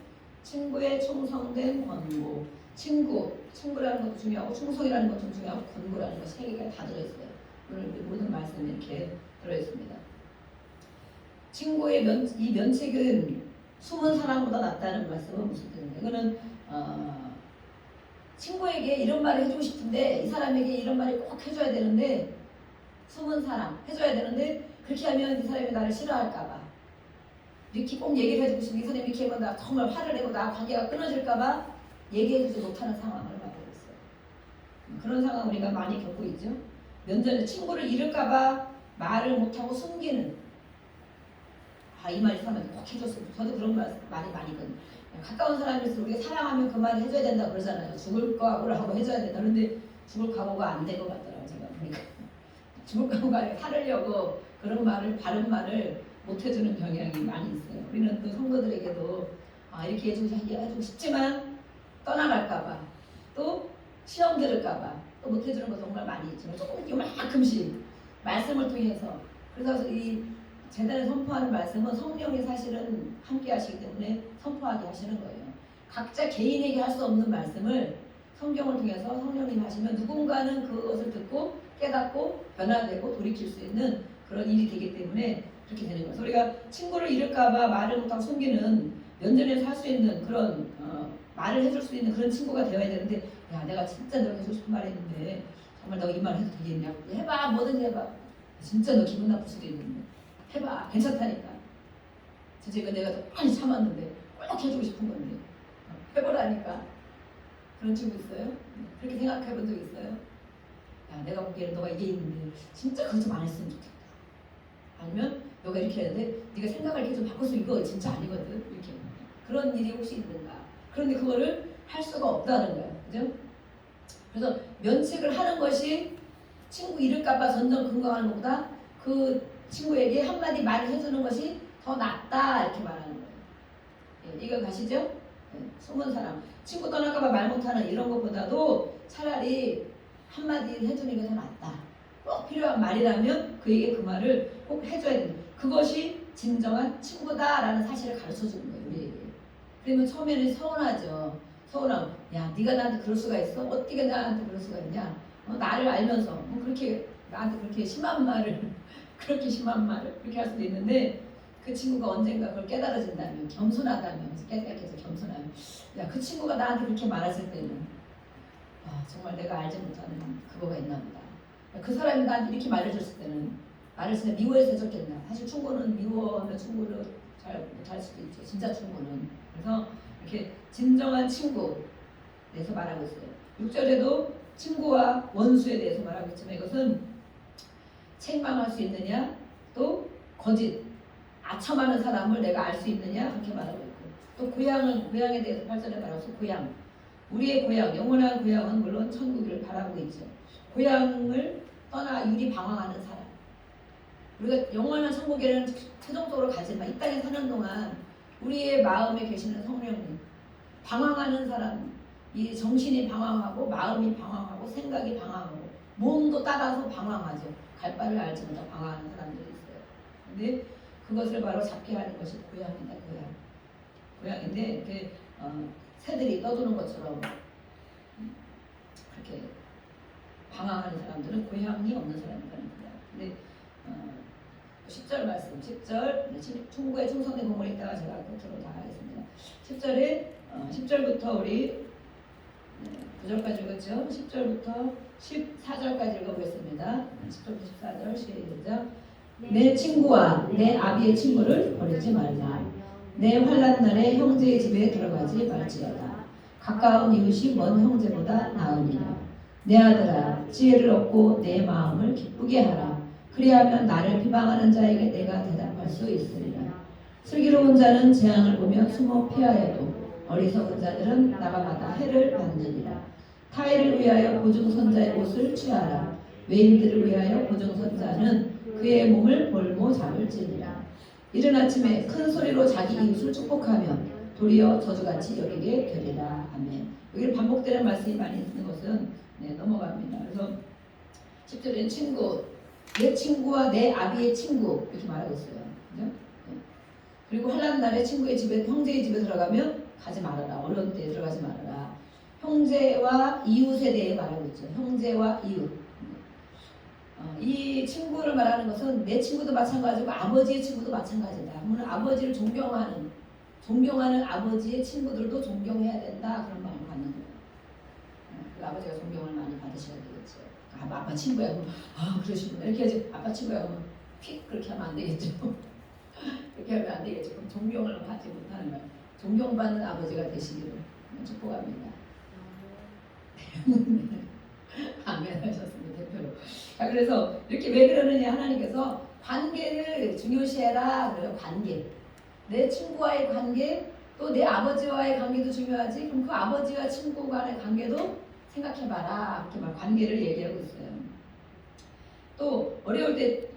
친구의 충성된 권고. 친구라는 것도 중요하고 충성이라는 것도 중요하고 권고라는 것 세 개가 다 들어있어요. 오늘 모든 말씀이 이렇게 들어있습니다. 친구의 이 면책은 숨은 사람보다 낫다는 말씀은 무슨 뜻인가? 이거는 친구에게 이런 말을 해주고 싶은데 이 사람에게 이런 말을 꼭 해줘야 되는데 숨은 사람 해줘야 되는데 그렇게 하면 이 사람이 나를 싫어할까봐 이렇게 꼭 얘기를 해주고 싶은데 이 사람이 이렇게 하면 나 정말 화를 내고 나 관계가 끊어질까봐 얘기해주지 못하는 상황을 말하고 있어요. 그런 상황 우리가 많이 겪고 있죠. 면전에 친구를 잃을까봐 말을 못하고 숨기는 이 말 이 사람한테 꼭 해줬으면 저도 그런 말 많이 있거든요. 가까운 사람일수록 우리가 사랑하면 그 말을 해줘야 된다 그러잖아요. 죽을 각오를 하고 해줘야 된다. 그런데 죽을 각오가 안 된 것 같더라고요. 제가 보니까 죽을 각오가 아니라 살으려고 그런 말을 바른 말을 못 해주는 경향이 많이 있어요. 우리는 또 성도들에게도 이렇게 해주고 싶지만 떠나갈까봐 또 시험 들을까봐 또 못 해주는 거 정말 많이 있지만 조금 요만큼씩 말씀을 통해서 그래서 이 재단에 선포하는 말씀은 성령이 사실은 함께 하시기 때문에 선포하게 하시는 거예요. 각자 개인에게 할 수 없는 말씀을 성경을 통해서 성령님이 하시면 누군가는 그것을 듣고 깨닫고 변화되고 돌이킬 수 있는 그런 일이 되기 때문에 그렇게 되는 거예요. 우리가 친구를 잃을까봐 말을 못하고 숨기는 면전에서 할 수 있는 그런 말을 해줄 수 있는 그런 친구가 되어야 되는데 야 내가 진짜 너가 해주고 싶은 말 했는데 정말 너가 이 말 해도 되겠냐? 해봐 뭐든지 해봐. 진짜 너 기분 나쁠 수도 있는데 해봐 괜찮다니까. 제가 내가 더 많이 참았는데 꼭 해주고 싶은 건데 해보라니까. 그런 친구 있어요? 그렇게 생각해 본 적 있어요? 야 내가 보기에는 너가 이게 있는데 진짜 그거 좀 안 했으면 좋겠다. 아니면 너가 이렇게 했는데 네가 생각을 이렇게 좀 바꿔서 이거 진짜 아니거든 이렇게. 그런 일이 혹시 있는가? 그런데 그거를 할 수가 없다는 거예요. 그죠? 그래서 면책을 하는 것이 친구 잃을까봐 전전긍긍하는 것보다 그 친구에게 한마디 말을 해주는 것이 더 낫다 이렇게 말하는 거예요. 이거 가시죠? 숨은 사람 친구 떠날까봐 말 못하는 이런 것보다도 차라리 한마디 해주는 게 더 낫다. 꼭 필요한 말이라면 그에게 그 말을 꼭 해줘야 된다. 그것이 진정한 친구다라는 사실을 가르쳐주는 거예요. 우리에게. 그러면 처음에는 서운하죠. 서운하고 야 네가 나한테 그럴 수가 있어? 어떻게 나한테 그럴 수가 있냐? 나를 알면서 그렇게 나한테 그렇게 심한 말을 그렇게 심한 말을 그렇게 할 수도 있는데 그 친구가 언젠가 그걸 깨달아진다면 겸손하다면 깨닫게 겸손하면 야 그 친구가 나한테 그렇게 말했을 때는 정말 내가 알지 못하는 그거가 있나 보다. 그 사람이 나한테 이렇게 말해줬을 때는 나를 진짜 미워해서 해줬겠나. 사실 충고는 미워하면 충고를 잘 못할 수도 있죠. 진짜 충고는. 그래서 이렇게 진정한 친구 대해서 말하고 있어요. 6절에도 친구와 원수에 대해서 말하고 있지만 이것은 책망할 수 있느냐 또 거짓 아첨하는 사람을 내가 알 수 있느냐 그렇게 말하고 있고 또 고향에 대해서 8절에 말하고 고향 우리의 고향 영원한 고향은 물론 천국을 바라고 있죠. 고향을 떠나 유리 방황하는 사람 우리가 영원한 천국에는 최종적으로 가지만 이 땅에 사는 동안 우리의 마음에 계시는 성령님 방황하는 사람 이 정신이 방황하고 마음이 방황하고 생각이 방황하고 몸도 따라서 방황하죠. 갈 바를 알지 못하고 방황하는 사람들이 있어요. 근데 그것을 바로 잡게 하는 것이 고향이다. 고향인데 새들이 떠도는 것처럼 그렇게 방황하는 사람들은 고향이 없는 사람이라는 거야. 근데 10절 말씀 10절 충고에 충성된 공을 있다가 제가 끝으로 다 하겠습니다. 10절부터 우리 9절까지 읽었죠. 10절부터 14절까지 읽어보겠습니다. 10절부터 14절 시작. 내 친구와 내 아비의 친구를 버리지 말라. 내 환난 날에 형제의 집에 들어가지 말지어다. 가까운 이웃이 먼 형제보다 나으니라. 내 아들아 지혜를 얻고 내 마음을 기쁘게 하라. 그리하면 나를 비방하는 자에게 내가 대답할 수 있으리라. 슬기로운 자는 재앙을 보며 숨어 피하여도 어리석은 자들은 나가마다 해를 받느니라. 타인을 위하여 보증선자의 옷을 취하라. 외인들을 위하여 보증선자는 그의 몸을 볼모 잡을지니라. 이른 아침에 큰 소리로 자기 이웃을 축복하면 도리어 저주같이 여기게 되리라. 아멘. 여기 반복되는 말씀이 많이 있는 것은 넘어갑니다. 그래서 10절에는 친구, 내 친구와 내 아비의 친구 이렇게 말하고 있어요. 그죠? 그리고 환난 날에 친구의 집에 형제의 집에 들어가면 가지 말아라. 어려운 때에 들어가지 말아라. 형제와 이웃에 대해 말하고 있죠. 형제와 이웃. 이 친구를 말하는 것은 내 친구도 마찬가지고 아버지의 친구도 마찬가지다. 그러면 아버지를 존경하는 아버지의 친구들도 존경해야 된다. 그런 마음을 갖는 거예요. 그 아버지가 존경을 많이 받으셔야 되겠죠. 아빠 친구야. 그러시구나. 이렇게 하지. 아빠 친구야. 그러면 픽 그렇게 하면 안 되겠죠. 그렇게 하면 안 되겠죠. 그럼 존경을 받지 못하는 거예요. 존경받는 아버지가 되시기를 축복합니다. 아멘 하셨습니다. 대표로. 자, 그래서 이렇게 왜 그러느냐 하나님께서 관계를 중요시해라. 그래요. 관계. 내 친구와의 관계 또 내 아버지와의 관계도 중요하지. 그럼 그 아버지와 친구 간의 관계도 생각해봐라. 이렇게 막 관계를 얘기하고 있어요. 또 어려울 때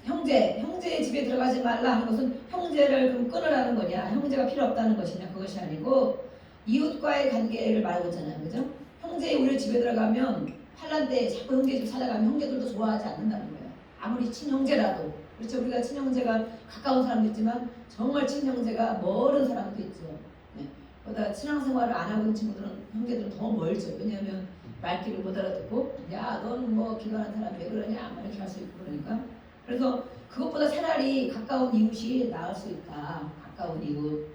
형제의 집에 들어가지 말라 하는 것은 형제를 그럼 끊으라는 거냐, 형제가 필요 없다는 것이냐, 그것이 아니고 이웃과의 관계를 말하고 있잖아요. 그죠? 형제의 우리 집에 들어가면 환난 때 자꾸 형제 집 찾아가면 형제들도 좋아하지 않는다는 거예요. 아무리 친형제라도. 그렇죠. 우리가 친형제가 가까운 사람도 있지만 정말 친형제가 멀은 사람도 있죠. 네. 그러다 신앙생활을 안 하고 있는 친구들은 형제들은 더 멀죠. 왜냐하면 말귀를 못 알아듣고 야 너는 뭐 기도하는 사람 왜 그러냐 막 이렇게 할 수 있고 그러니까. 그래서 그것보다 차라리 가까운 이웃이 나을 수 있다. 가까운 이웃.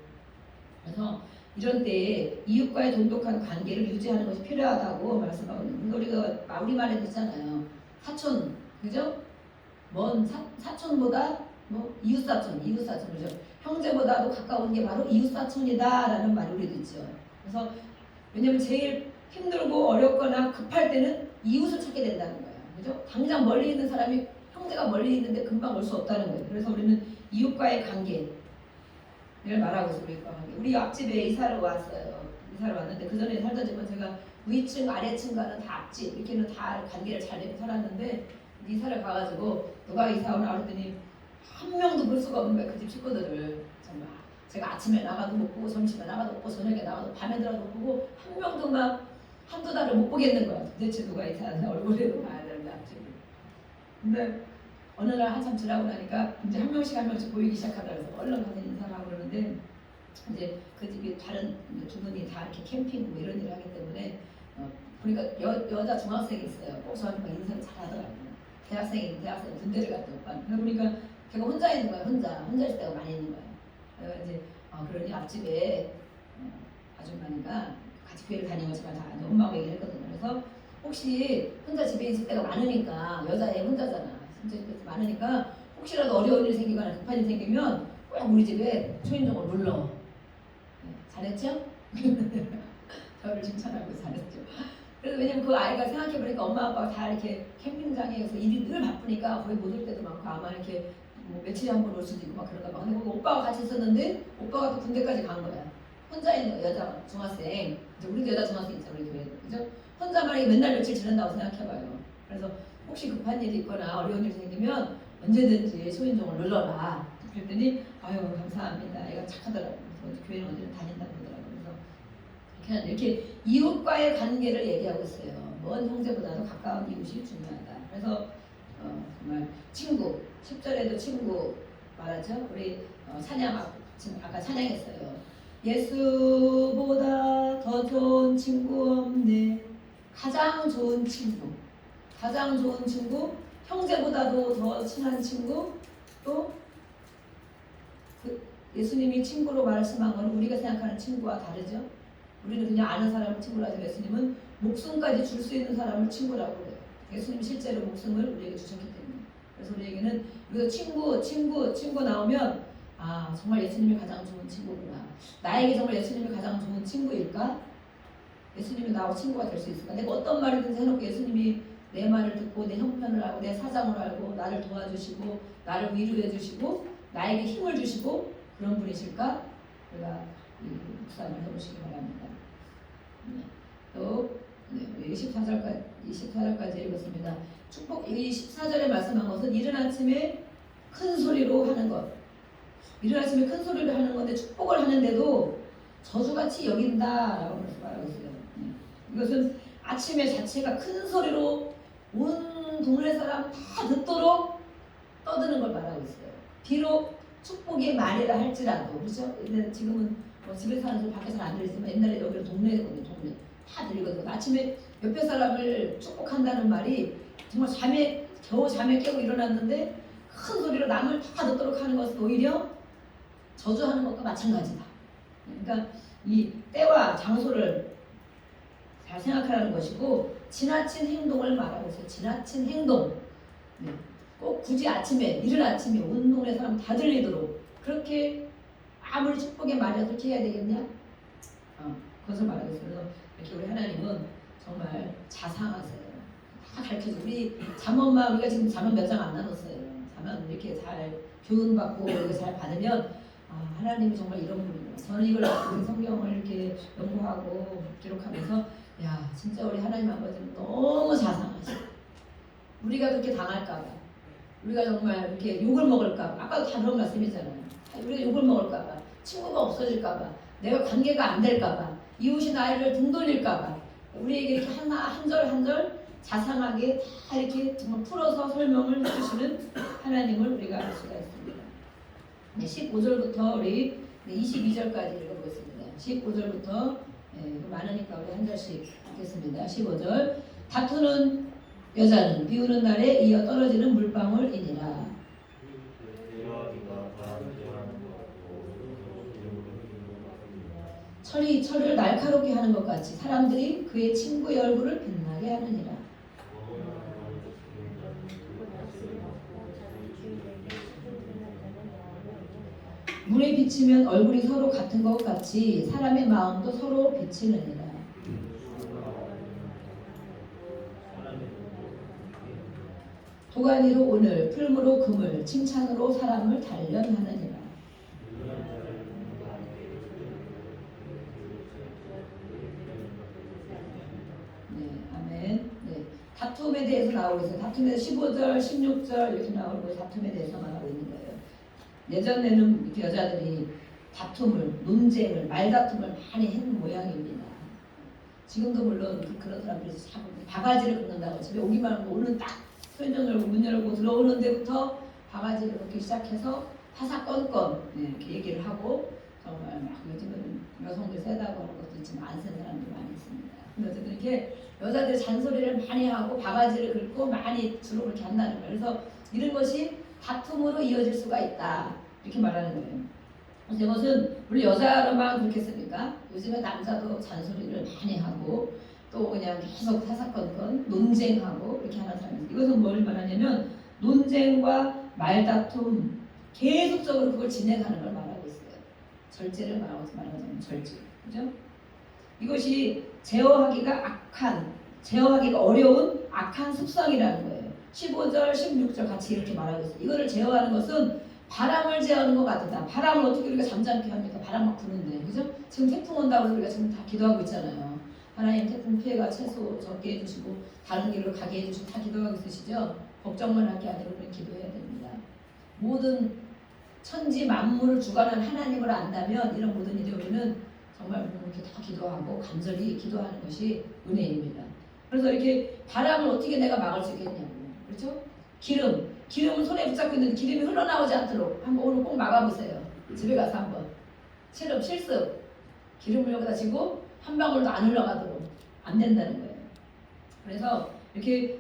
그래서 이런 때에 이웃과의 돈독한 관계를 유지하는 것이 필요하다고 말씀하고 있는 우리가 우리말에도 있잖아요. 사촌, 그죠? 먼 사촌보다 뭐 이웃사촌 그죠? 형제보다도 가까운 게 바로 이웃사촌이다라는 말이 우리도 있죠. 그래서 왜냐면 제일 힘들고 어렵거나 급할 때는 이웃을 찾게 된다는 거예요. 그죠? 당장 멀리 있는 사람이 형제가 멀리 있는데 금방 올 수 없다는 거예요. 그래서 우리는 이웃과의 관계를 말하고 있습니다. 우리 앞집에 이사를 왔어요. 이사를 왔는데 그 전에 살던 집은 제가 위층 아래층과는 다 앞집 이렇게는 다 관계를 잘 내고 살았는데 이사를 가가지고 누가 이사 오나 그랬더니 한 명도 볼 수가 없는 거예요. 그 집 식구들을 정말 제가 아침에 나가도 못 보고 점심에 나가도 못 보고 저녁에 나가도 밤에 들어도 못 보고 한 명도 막 한두 달을 못 보겠는 거야. 도대체 누가 이사하나 얼굴에도 봐야 되는데 앞집을. 근데 어느 날 한참 지나고 나니까 이제 한 명씩 보이기 시작하다 그래서 얼른 가서 인사를 하고 그러는데 이제 그 집이 다른 두 분이 다 이렇게 캠핑 뭐 이런 일을 하기 때문에 보니까 여자 중학생이 있어요. 꼭 저한테 막 인사를 잘하더라고요. 대학생 군대를 갔다 오빠. 그러니까 걔가 혼자 있는 거야. 혼자 있을 때가 많이 있는 거야. 그래서 이제 그러니 앞집에 아줌마니까 같이 교회를 다니면서 다 엄마가 얘기를 했거든요. 그래서 혹시 혼자 집에 있을 때가 많으니까 여자애 혼자잖아. 진짜 많으니까 혹시라도 어려운 일이 생기거나 급한 일이 생기면 꼭 우리 집에 초인종을 눌러. 네, 잘했죠? 저를 칭찬하고 잘했죠. 그래서 왜냐면 그 아이가 생각해보니까 엄마 아빠가 다 이렇게 캠핑장에서 일이 늘 바쁘니까 거의 못 올 때도 많고 아마 이렇게 뭐 며칠에 한 번 올 수도 있고 막 그런가 봐. 근데 거기 오빠가 같이 있었는데 오빠가 또 군대까지 간 거야. 혼자 있는 여자 중학생. 이제 우리도 여자 중학생 있잖아 우리 교회. 그죠? 혼자만 맨날 며칠 지낸다고 생각해봐요. 그래서 혹시 급한 일이 있거나 어려운 일이 생기면 언제든지 초인종을 눌러라. 그랬더니 아유 감사합니다. 애가 착하더라고요. 그래서 교회는 어디를 다닌다고 그러더라고요. 그래서 이렇게 이웃과의 관계를 얘기하고 있어요. 먼 형제보다도 가까운 이웃이 중요하다. 그래서 정말 친구 10절에도 친구 말하죠. 우리 찬양 지금 아까 찬양했어요. 예수보다 더 좋은 친구 없네. 가장 좋은 친구, 형제보다도 더 친한 친구, 또 그 예수님이 친구로 말씀한 건 우리가 생각하는 친구와 다르죠. 우리는 그냥 아는 사람을 친구로 하죠. 예수님은 목숨까지 줄 수 있는 사람을 친구라고 그래요. 예수님이 실제로 목숨을 우리에게 주셨기 때문에. 그래서 우리에게는 여기서 친구 나오면 정말 예수님이 가장 좋은 친구구나. 나에게 정말 예수님이 가장 좋은 친구일까? 예수님이 나하고 친구가 될 수 있을까? 내가 어떤 말이든지 해놓고 예수님이 내 말을 듣고 내 형편을 알고 내 사정을 알고 나를 도와주시고 나를 위로해 주시고 나에게 힘을 주시고 그런 분이실까? 우리가 묵상을 해보시기 바랍니다. 또 24절까지 읽었습니다. 축복 이 14절에 말씀한 것은 이른 아침에 큰 소리로 하는 것. 이른 아침에 큰 소리로 하는 건데 축복을 하는데도 저주같이 여긴다라고 말하고 있어요. 이것은 아침에 자체가 큰 소리로 온 동네 사람 다 듣도록 떠드는 걸 말하고 있어요. 비록 축복이 말이라 할지라도 그렇죠? 근데 지금은 뭐 집에 사는 소 밖에서는 안 들리지만 옛날에 여기는 동네거든요. 동네 다 들리거든요. 아침에 옆에 사람을 축복한다는 말이 정말 겨우 잠에 깨고 일어났는데 큰 소리로 남을 다 듣도록 하는 것은 오히려 저주하는 것과 마찬가지다. 그러니까 이 때와 장소를 잘 생각하라는 것이고, 지나친 행동을 말하고 있어요. 지나친 행동. 네. 꼭 굳이 아침에, 이른 아침에 온 동네 사람 다 들리도록 그렇게 아무리 축복의 말이야 그렇게 해야 되겠냐? 그것을 말하고 있어요. 그래서 이렇게 우리 하나님은 정말 자상하세요. 다 가르쳐주고, 우리 잠언만 우리가 지금 잠언 몇 장 안 나눴어요. 잠언 이렇게 잘 교훈받고 이렇게 잘 받으면 하나님이 정말 이런 분이구나. 저는 이걸 성경을 이렇게 연구하고 기록하면서 야 진짜 우리 하나님 아버지는 너무 자상하셔. 우리가 그렇게 당할까봐, 우리가 정말 이렇게 욕을 먹을까봐, 아까도 다 그런 말씀이잖아요. 우리가 욕을 먹을까봐, 친구가 없어질까봐, 내가 관계가 안 될까봐, 이웃이 나를 등 돌릴까봐, 우리에게 이렇게 한 절 한 절 자상하게 다 이렇게 정말 풀어서 설명을 해주시는 하나님을 우리가 알 수가 있습니다. 15절부터 우리 22절까지 읽어보겠습니다. 15절부터 많으니까 우리 한 절씩 읽겠습니다. 15절. 다투는 여자는 비우는 날에 이어 떨어지는 물방울이니라. 철이 철을 날카롭게 하는 것 같이 사람들이 그의 친구의 얼굴을 빛나게 하느니라. 물에 비치면 얼굴이 서로 같은 것 같이 사람의 마음도 서로 비치느니라. 도가니로 오늘, 풀무로 금을, 칭찬으로 사람을 단련하느니라. 네, 아멘. 네, 다툼에 대해서 나오고 있어요. 다툼에 대해서 15절, 16절 이렇게 나오고 다툼에 대해서 말하고 있는 거예요. 예전에는 이렇게 여자들이 다툼을, 논쟁을, 말다툼을 많이 했는 모양입니다. 지금도 물론 그런 사람들이 자꾸 바가지를 긁는다고, 집에 오기만 하고 오는 딱 소인정 열고 문 열고 들어오는 데부터 바가지를 긁기 시작해서 사사건건 이렇게 얘기를 하고, 정말 막 요즘은 여성들 세다고 하는 것도 있지만 안 센 사람도 많이 있습니다. 근데 어쨌든 이렇게 여자들이 잔소리를 많이 하고 바가지를 긁고 많이 주로 그렇게 한다는 거예요. 그래서 이런 것이 다툼으로 이어질 수가 있다 이렇게 말하는 거예요. 그래서 이것은 우리 여자로만 그렇겠습니까? 요즘에 남자도 잔소리를 많이 하고 또 그냥 계속 사사건건 논쟁하고 이렇게 하는 사람입니다. 이것은 뭘 말하냐면 논쟁과 말다툼 계속적으로 그걸 진행하는 걸 말하고 있어요. 절제를 말하자면 절제, 그죠? 이것이 제어하기가 어려운 악한 습성이라는 거예요. 15절, 16절 같이 이렇게 말하고 있어요. 이거를 제어하는 것은 바람을 제어하는 것 같다. 바람을 어떻게 우리가 잠잠케 합니까? 바람 막 부는데, 그죠? 지금 태풍 온다고 해서 우리가 지금 다 기도하고 있잖아요. 하나님 태풍 피해가 최소 적게 해주시고 다른 길로 가게 해주시고 다 기도하고 있으시죠? 걱정만 할 게 아니라 우리는 기도해야 됩니다. 모든 천지 만물을 주관한 하나님을 안다면 이런 모든 일이 우리는 정말 이렇게 다 기도하고 간절히 기도하는 것이 은혜입니다. 그래서 이렇게 바람을 어떻게 내가 막을 수 있겠냐고, 그렇죠? 기름은 손에 붙잡고 있는데 기름이 흘러나오지 않도록 한번 오늘 꼭 막아보세요. 집에 가서 한번 실습. 기름을 여기다 지고 한 방울도 안 흘러가도록 안 된다는 거예요. 그래서 이렇게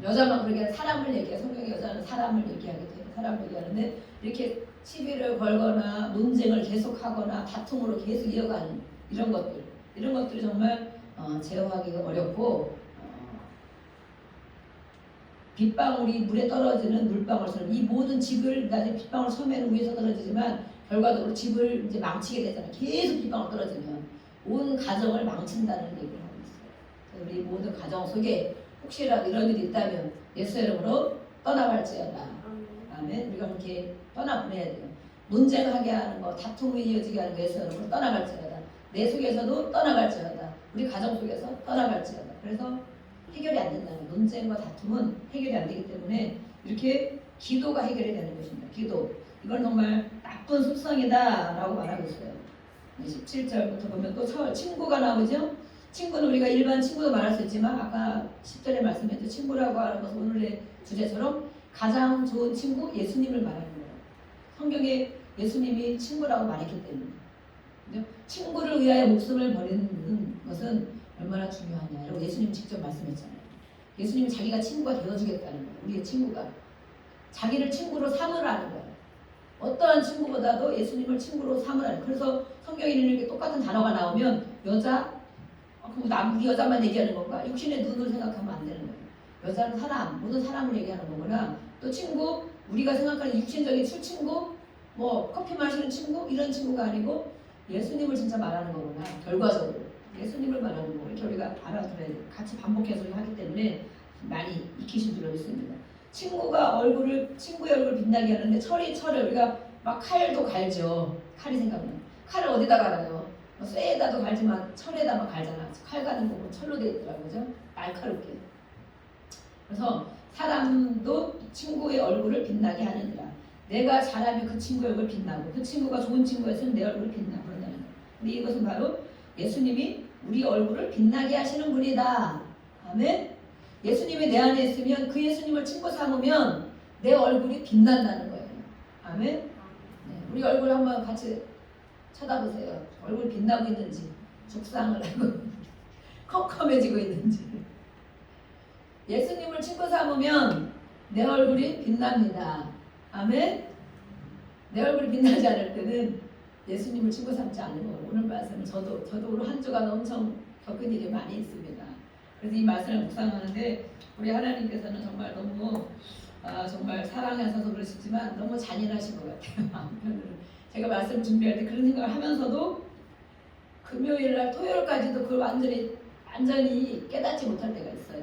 여자만 그렇게 사람을 얘기해. 성경의 여자는 사람을 얘기하게 돼요. 사람을 얘기하는데 이렇게 시비를 걸거나 논쟁을 계속하거나 다툼으로 계속 이어가는 이런 것들이 정말 제어하기가 어렵고, 빗방울이 물에 떨어지는 물방울처럼 이 모든 집을 나중에 빗방울 처음에는 위에서 떨어지지만 결과적으로 집을 이제 망치게 되잖아요. 계속 빗방울 떨어지면 온 가정을 망친다는 얘기를 하고 있어요. 우리 모든 가정 속에 혹시라도 이런 일이 있다면 예수 이름으로 떠나갈지어다. 아멘. 우리가 그렇게 떠나보내야 돼요. 논쟁하게 하는 거, 다툼이 이어지게 하는 거 예수 이름으로 떠나갈지어다. 내 속에서도 떠나갈지어다. 우리 가정 속에서 떠나갈지어다. 그래서 해결이 안 된다는 거예요. 논쟁과 다툼은 해결이 안 되기 때문에 이렇게 기도가 해결이 되는 것입니다. 기도. 이건 정말 나쁜 습성이다라고 말하고 있어요. 17절부터 보면 또 친구가 나오죠. 친구는 우리가 일반 친구도 말할 수 있지만 아까 10절에 말씀했죠. 친구라고 하는 것은 오늘의 주제처럼 가장 좋은 친구 예수님을 말하는 거예요. 성경에 예수님이 친구라고 말했기 때문에. 친구를 위하여 목숨을 버리는 것은 얼마나 중요하냐 라고 예수님 직접 말씀했잖아요. 예수님이 자기가 친구가 되어주겠다는 거예요. 우리의 친구가. 자기를 친구로 삼으라는 거예요. 어떠한 친구보다도 예수님을 친구로 삼으라는 거예요. 그래서 성경에는 이렇게 똑같은 단어가 나오면 여자, 그럼 우리 여자만 얘기하는 건가? 육신의 눈으로 생각하면 안 되는 거예요. 여자는 사람, 모든 사람을 얘기하는 거구나. 또 친구, 우리가 생각하는 육신적인 술 친구, 뭐 커피 마시는 친구 이런 친구가 아니고 예수님을 진짜 말하는 거구나. 결과적으로 예수님을 말하는 거고 이렇게 우리가 알아들어야 돼요. 같이 반복해서 하기 때문에 많이 익히신 줄로 있습니다. 친구의 얼굴을 빛나게 하는데 철을 우리가 막 칼도 갈죠. 칼이 생각나면 칼을 어디다 갈아요? 쇠에다도 갈지만 철에다만 갈잖아. 칼 가는 부분 철로 되어 있더라고요. 그죠? 날카롭게. 그래서 사람도 친구의 얼굴을 빛나게 하느니라. 내가 잘하면 그 친구의 얼굴을 빛나고 그 친구가 좋은 친구였으면 내 얼굴을 빛나고 그런다는 거예요. 근데 이것은 바로 예수님이 우리 얼굴을 빛나게 하시는 분이다. 아멘. 예수님이 내 안에 있으면 그 예수님을 친구 삼으면 내 얼굴이 빛난다는 거예요. 아멘. 네, 우리 얼굴 한번 같이 쳐다보세요. 얼굴 빛나고 있는지, 죽상을 하고 컴컴해지고 있는지. 예수님을 친구 삼으면 내 얼굴이 빛납니다. 아멘. 내 얼굴이 빛나지 않을 때는 예수님을 친구 삼지 않는 거예요. 오늘 말씀은 저도 오늘 한 주간 엄청 겪은 일이 많이 있습니다. 그래서 이 말씀을 묵상하는데 우리 하나님께서는 정말 너무 정말 사랑하셔서 그러시지만 너무 잔인하신 것 같아요. 한편으로는 제가 말씀 준비할 때 그런 생각을 하면서도 금요일날 토요일까지도 그걸 완전히 깨닫지 못할 때가 있어요.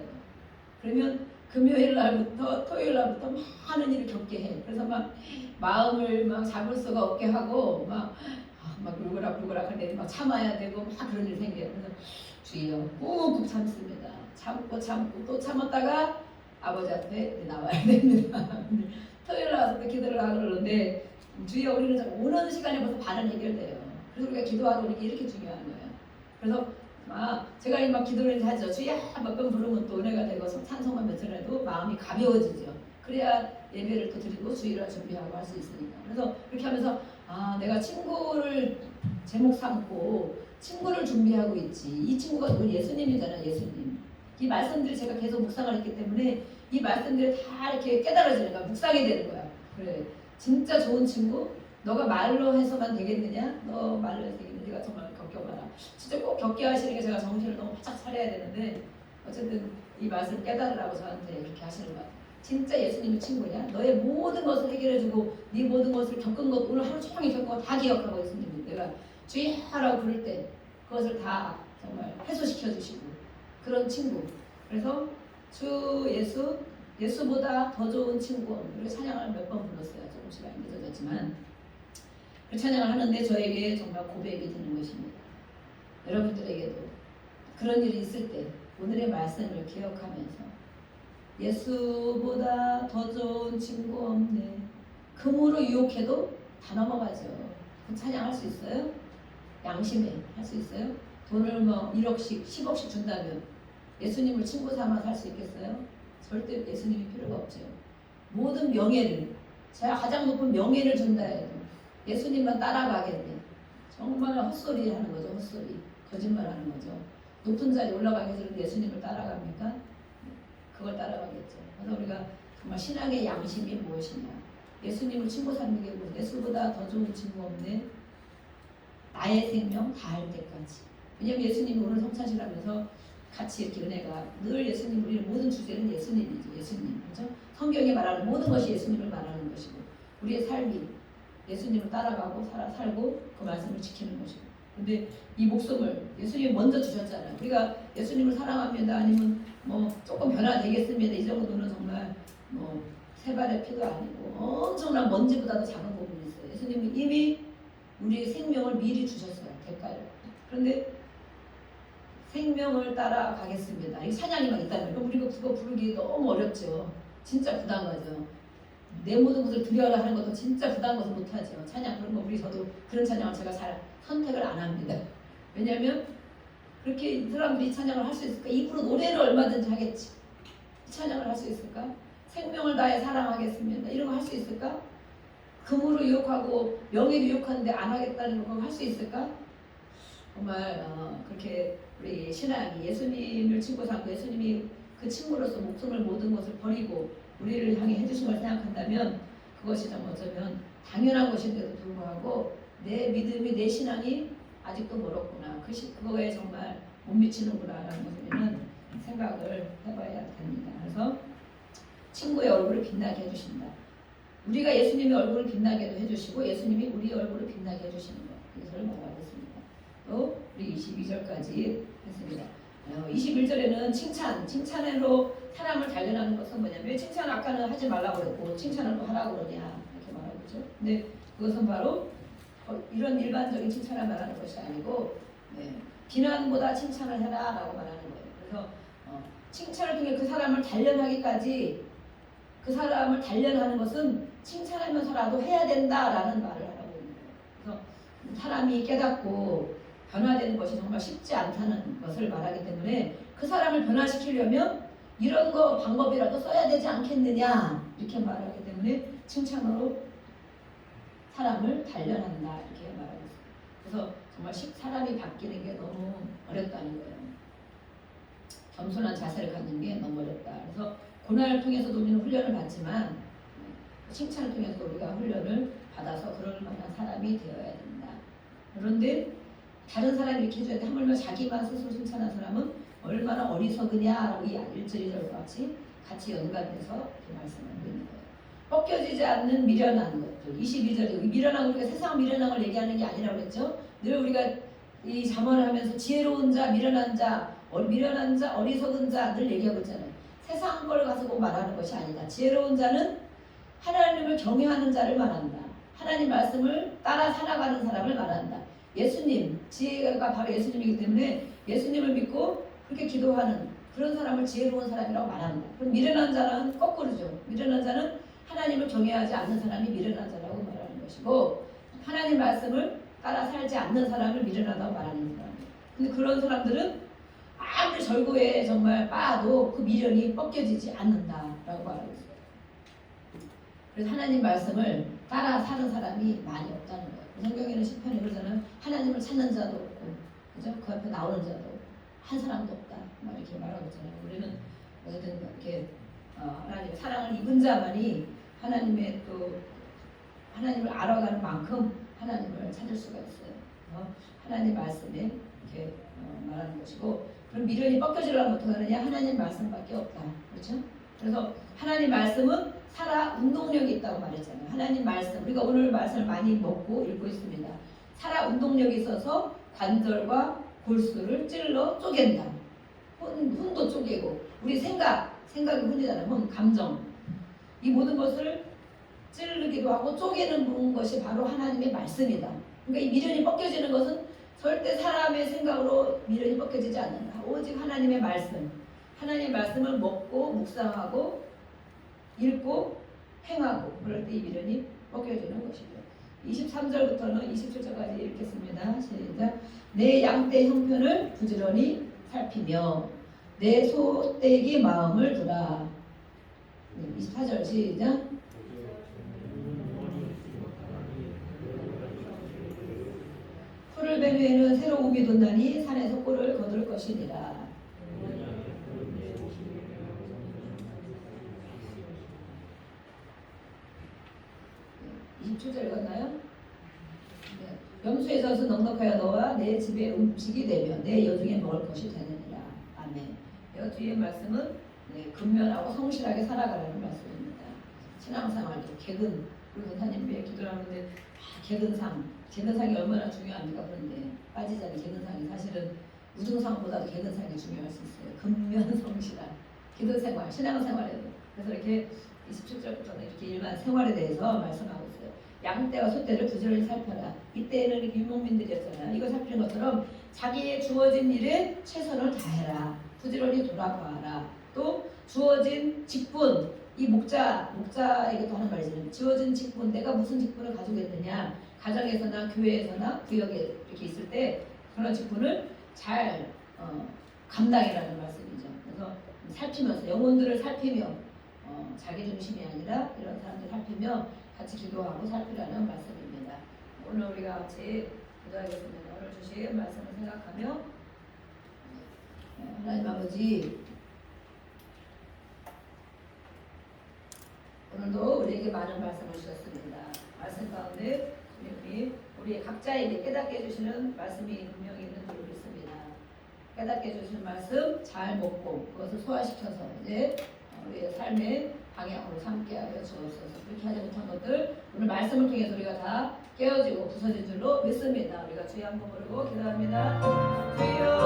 그러면 금요일날부터 토요일날부터 많은 일을 겪게 해. 그래서 막 마음을 막 잡을 수가 없게 하고 막 울그락불그락 할 때 막 참아야 되고 막 그런 일이 생겨요. 그래서 주여 꾹꾹 참습니다. 참고 또 참았다가 아버지 앞에 나와야 됩니다. 토요일 나와서 기도를 하고 그러는데 주여 우리는 오는 시간에 벌써 반은 해결돼요. 그래서 우리가 기도하고 오니까 이렇게 중요한 거예요. 그래서 제가 막 기도를 하죠. 주여 몇 번 부르면 또 은혜가 되고 찬송만 며칠 해도 마음이 가벼워지죠. 그래야 예배를 또 드리고 주일을 준비하고 할 수 있으니까. 그래서 그렇게 하면서 내가 친구를 제목 삼고 친구를 준비하고 있지. 이 친구가 우리 예수님이잖아요. 예수님. 이 말씀들이 제가 계속 묵상을 했기 때문에 이 말씀들이 다 이렇게 깨달아지는 거야. 묵상이 되는 거야. 그래. 진짜 좋은 친구? 너가 말로 해서만 되겠느냐? 너 말로 해서 되겠느냐? 네가 정말 겪어봐라. 진짜 꼭 겪게 하시는 게 제가 정신을 너무 바짝 차려야 되는데 어쨌든 이 말씀 깨달으라고 저한테 이렇게 하시는 것 같아요. 진짜 예수님의 친구냐? 너의 모든 것을 해결해주고 네 모든 것을 겪은 것 오늘 하루 종일 겪은 거 다 기억하고 예수님이 내가 주의하라고 부를 때 그것을 다 정말 해소시켜 주시고 그런 친구. 그래서 주 예수보다 더 좋은 친구. 우리가 찬양을 몇 번 불렀어요. 조금씩 안 늦어졌지만 그 찬양을 하는데 저에게 정말 고백이 되는 것입니다. 여러분들에게도 그런 일이 있을 때 오늘의 말씀을 기억하면서 예수보다 더 좋은 친구 없네. 금으로 유혹해도 다 넘어가죠. 그 찬양할 수 있어요? 양심에 할 수 있어요? 돈을 뭐 1억씩 10억씩 준다면 예수님을 친구 삼아서 할 수 있겠어요? 절대 예수님이 필요가 없죠. 모든 명예를 제가 가장 높은 명예를 준다 해도 예수님만 따라가겠네. 정말 헛소리 하는 거죠. 헛소리. 거짓말 하는 거죠. 높은 자리에 올라가기 위해서 예수님을 따라갑니까? 그걸 따라가겠죠. 그래서 우리가 정말 신앙의 양심이 무엇이냐. 예수님을 친구 삼는 게 뭐 예수보다 더 좋은 친구 없네. 나의 생명 다할 때까지. 왜냐하면 예수님이 오늘 성찬식하면서 같이 이렇게 은혜가 늘 예수님, 우리의 모든 주제는 예수님이죠. 예수님. 그렇죠? 성경에 말하는 모든 것이 예수님을 말하는 것이고 우리의 삶이 예수님을 따라가고 살고 그 말씀을 지키는 것이고. 근데 이 목숨을 예수님이 먼저 주셨잖아요. 우리가 예수님을 사랑합니다. 아니면 뭐 조금 변화되겠습니다. 이 정도는 정말 뭐 세 발의 피도 아니고 엄청난 먼지보다도 작은 부분이 있어요. 예수님은 이미 우리의 생명을 미리 주셨어요. 대가를. 그런데 생명을 따라가겠습니다. 이 찬양이만 있다면 그럼 우리가 그거 부르기 너무 어렵죠. 진짜 부담가죠. 내 모든 것을 드려라 하는 것도 진짜 부담 것을 못하죠. 찬양 그런 거 저도 그런 찬양을 제가 잘 선택을 안 합니다. 왜냐하면 그렇게 이 사람들이 찬양을 할 수 있을까? 입으로 노래를 얼마든지 하겠지. 찬양을 할 수 있을까? 생명을 다해 사랑하겠습니다. 이런 거 할 수 있을까? 금으로 유혹하고 명예로 유혹하는데 안 하겠다는 거 할 수 있을까? 정말 그렇게 우리 신앙이 예수님을 친구 삼고 예수님이 그 친구로서 목숨을 모든 것을 버리고 우리를 향해 해주신 걸 생각한다면 그것이 좀 어쩌면 당연한 것인데도 불구하고 내 믿음이 내 신앙이 아직도 멀었구나. 그거에 정말 못 미치는구나라는 것을 우리는 생각을 해봐야 됩니다. 그래서 친구의 얼굴을 빛나게 해주신다. 우리가 예수님의 얼굴을 빛나게도 해주시고 예수님이 우리 얼굴을 빛나게 해주시는 것. 이것을 말하고 있습니다. 또 우리 22절까지 했습니다. 21절에는 칭찬으로 사람을 단련하는 것은 뭐냐면 왜 칭찬 아까는 하지 말라고 그랬고 칭찬을 또 하라고 그러냐 이렇게 말하고 있죠. 근데 그것은 바로 이런 일반적인 칭찬을 말하는 것이 아니고 비난보다 칭찬을 해라 라고 말하는 거예요. 그래서 칭찬을 통해 그 사람을 단련하기까지 그 사람을 단련하는 것은 칭찬하면서라도 해야 된다라는 말을 하라고 있는 거예요. 그래서 사람이 깨닫고 변화되는 것이 정말 쉽지 않다는 것을 말하기 때문에 그 사람을 변화시키려면 이런 거 방법이라도 써야 되지 않겠느냐 이렇게 말하기 때문에 칭찬으로 사람을 단련한다 이렇게 말하고 있어요. 그래서 정말 사람이 바뀌는 게 너무 어렵다는 거예요. 겸손한 자세를 갖는 게 너무 어렵다. 그래서 고난을 통해서도 우리는 훈련을 받지만 칭찬을 통해서 우리가 훈련을 받아서 그럴 만한 사람이 되어야 된다. 그런데 다른 사람이 이렇게 해줘야 돼. 하물며 자기만 스스로 칭찬한 사람은 얼마나 어리석으냐라고 이 1절 2절과 같이 연관돼서 이렇게 말씀을 드리는 거예요. 벗겨지지 않는 미련한 것들. 22절에 미련한 우리가 세상 미련한 걸 얘기하는 게 아니라고 그랬죠. 늘 우리가 이 잠언을 하면서 지혜로운 자, 미련한 자, 어리석은 자 늘 얘기하고 있잖아요. 세상 걸 가지고 말하는 것이 아니다. 지혜로운 자는 하나님을 경외하는 자를 말한다. 하나님 말씀을 따라 살아가는 사람을 말한다. 예수님, 지혜가 바로 예수님이기 때문에 예수님을 믿고 그렇게 기도하는 그런 사람을 지혜로운 사람이라고 말한다. 그럼 미련한 자는 거꾸로죠. 미련한 자는 하나님을 경외하지 않는 사람이 미련한 자라고 말하는 것이고 하나님 말씀을 따라 살지 않는 사람을 미련하다고 말하는 사람이에요. 근데 그런 사람들은 아무리 절고에 정말 빠도 그 미련이 벗겨지지 않는다라고 말하고 있어요. 그래서 하나님 말씀을 따라 사는 사람이 많이 없다는 거예요. 성경에는 시편에 그러잖아요. 하나님을 찾는 자도 없고, 그죠? 그 앞에 나오는 자도 한 사람도 없다. 막 이렇게 말하고 있잖아요. 우리는 어쨌든 이렇게 하나님의 사랑을 입은 자만이 하나님의 또 하나님을 알아가는 만큼 하나님을 찾을 수가 있어요. 하나님 말씀에 이렇게 말하는 것이고, 그럼 미련이 벗겨지려면 어떻게 하느냐? 하나님 말씀밖에 없다. 그렇죠? 그래서 하나님 말씀은 살아 운동력이 있다고 말했잖아요. 하나님 말씀, 우리가 오늘 말씀을 많이 먹고 읽고 있습니다. 살아 운동력이 있어서 관절과 골수를 찔러 쪼갠다. 혼도 쪼개고, 우리 생각이 혼이잖아요. 혼, 감정. 이 모든 것을 찌르기도 하고 쪼개는 것이 바로 하나님의 말씀이다. 그러니까 이 미련이 벗겨지는 것은 절대 사람의 생각으로 미련이 벗겨지지 않는다. 오직 하나님의 말씀. 하나님의 말씀을 먹고 묵상하고 읽고 행하고 그럴 때 이 미련이 벗겨지는 것이죠. 23절부터는 27절까지 읽겠습니다. 시작. 내 양떼 형편을 부지런히 살피며 내 소떼기 마음을 두라. 24절 시작. 풀을 벤 후에는 새로움이 돋나니 산에서 꿀을 거둘 것이니라. 27절 읽었나요? 네. 염소의 젖은 넉넉하여 너와 내 집에 음식이 되며 내 여중에 먹을 것이 되느니라. 아멘. 이 뒤에 말씀은 근면하고 성실하게 살아가라는 말씀입니다. 신앙생활도 개근, 우리 권사님 왜 기도를 하는데 개근상이 얼마나 중요합니까? 그런데 빠지자니 개근상이 사실은 우등상보다도 개근상이 중요할 수 있어요. 근면성실한 기도생활, 신앙생활에도. 그래서 이렇게 27절부터는 이렇게 일반 생활에 대해서 말씀하고 있어요. 양떼와 소떼를 부지런히 살펴라. 이때는 이렇게 유목민들이었잖아요. 이거 살피는 것처럼 자기의 주어진 일에 최선을 다해라. 부지런히 돌아봐라. 또 주어진 직분, 이 목자에게도 하는 말이잖아요. 주어진 직분, 내가 무슨 직분을 가지고 있느냐. 가정에서나 교회에서나 구역에 이렇게 있을 때 그런 직분을 잘 감당이라는 말씀이죠. 그래서 살피면서 영혼들을 살피며 자기 중심이 아니라 이런 사람들 살피며 같이 기도하고 살피라는 말씀입니다. 오늘 우리가 같이 기도하겠습니다. 오늘 주신 말씀을 생각하며 하나님 아버지 오늘도 우리에게 많은 말씀을 주셨습니다. 말씀 가운데 우리 각자에게 깨닫게 해주시는 말씀이 분명히 있는 줄 믿습니다. 깨닫게 해주시는 말씀 잘 먹고 그것을 소화시켜서 이제 우리의 삶의 방향으로 삼게 하여 주옵소서. 그렇게 하지 못한 것들 오늘 말씀을 통해서 우리가 다 깨어지고 부서진 줄로 믿습니다. 우리가 주의 한번 부르고 기도합니다. 주여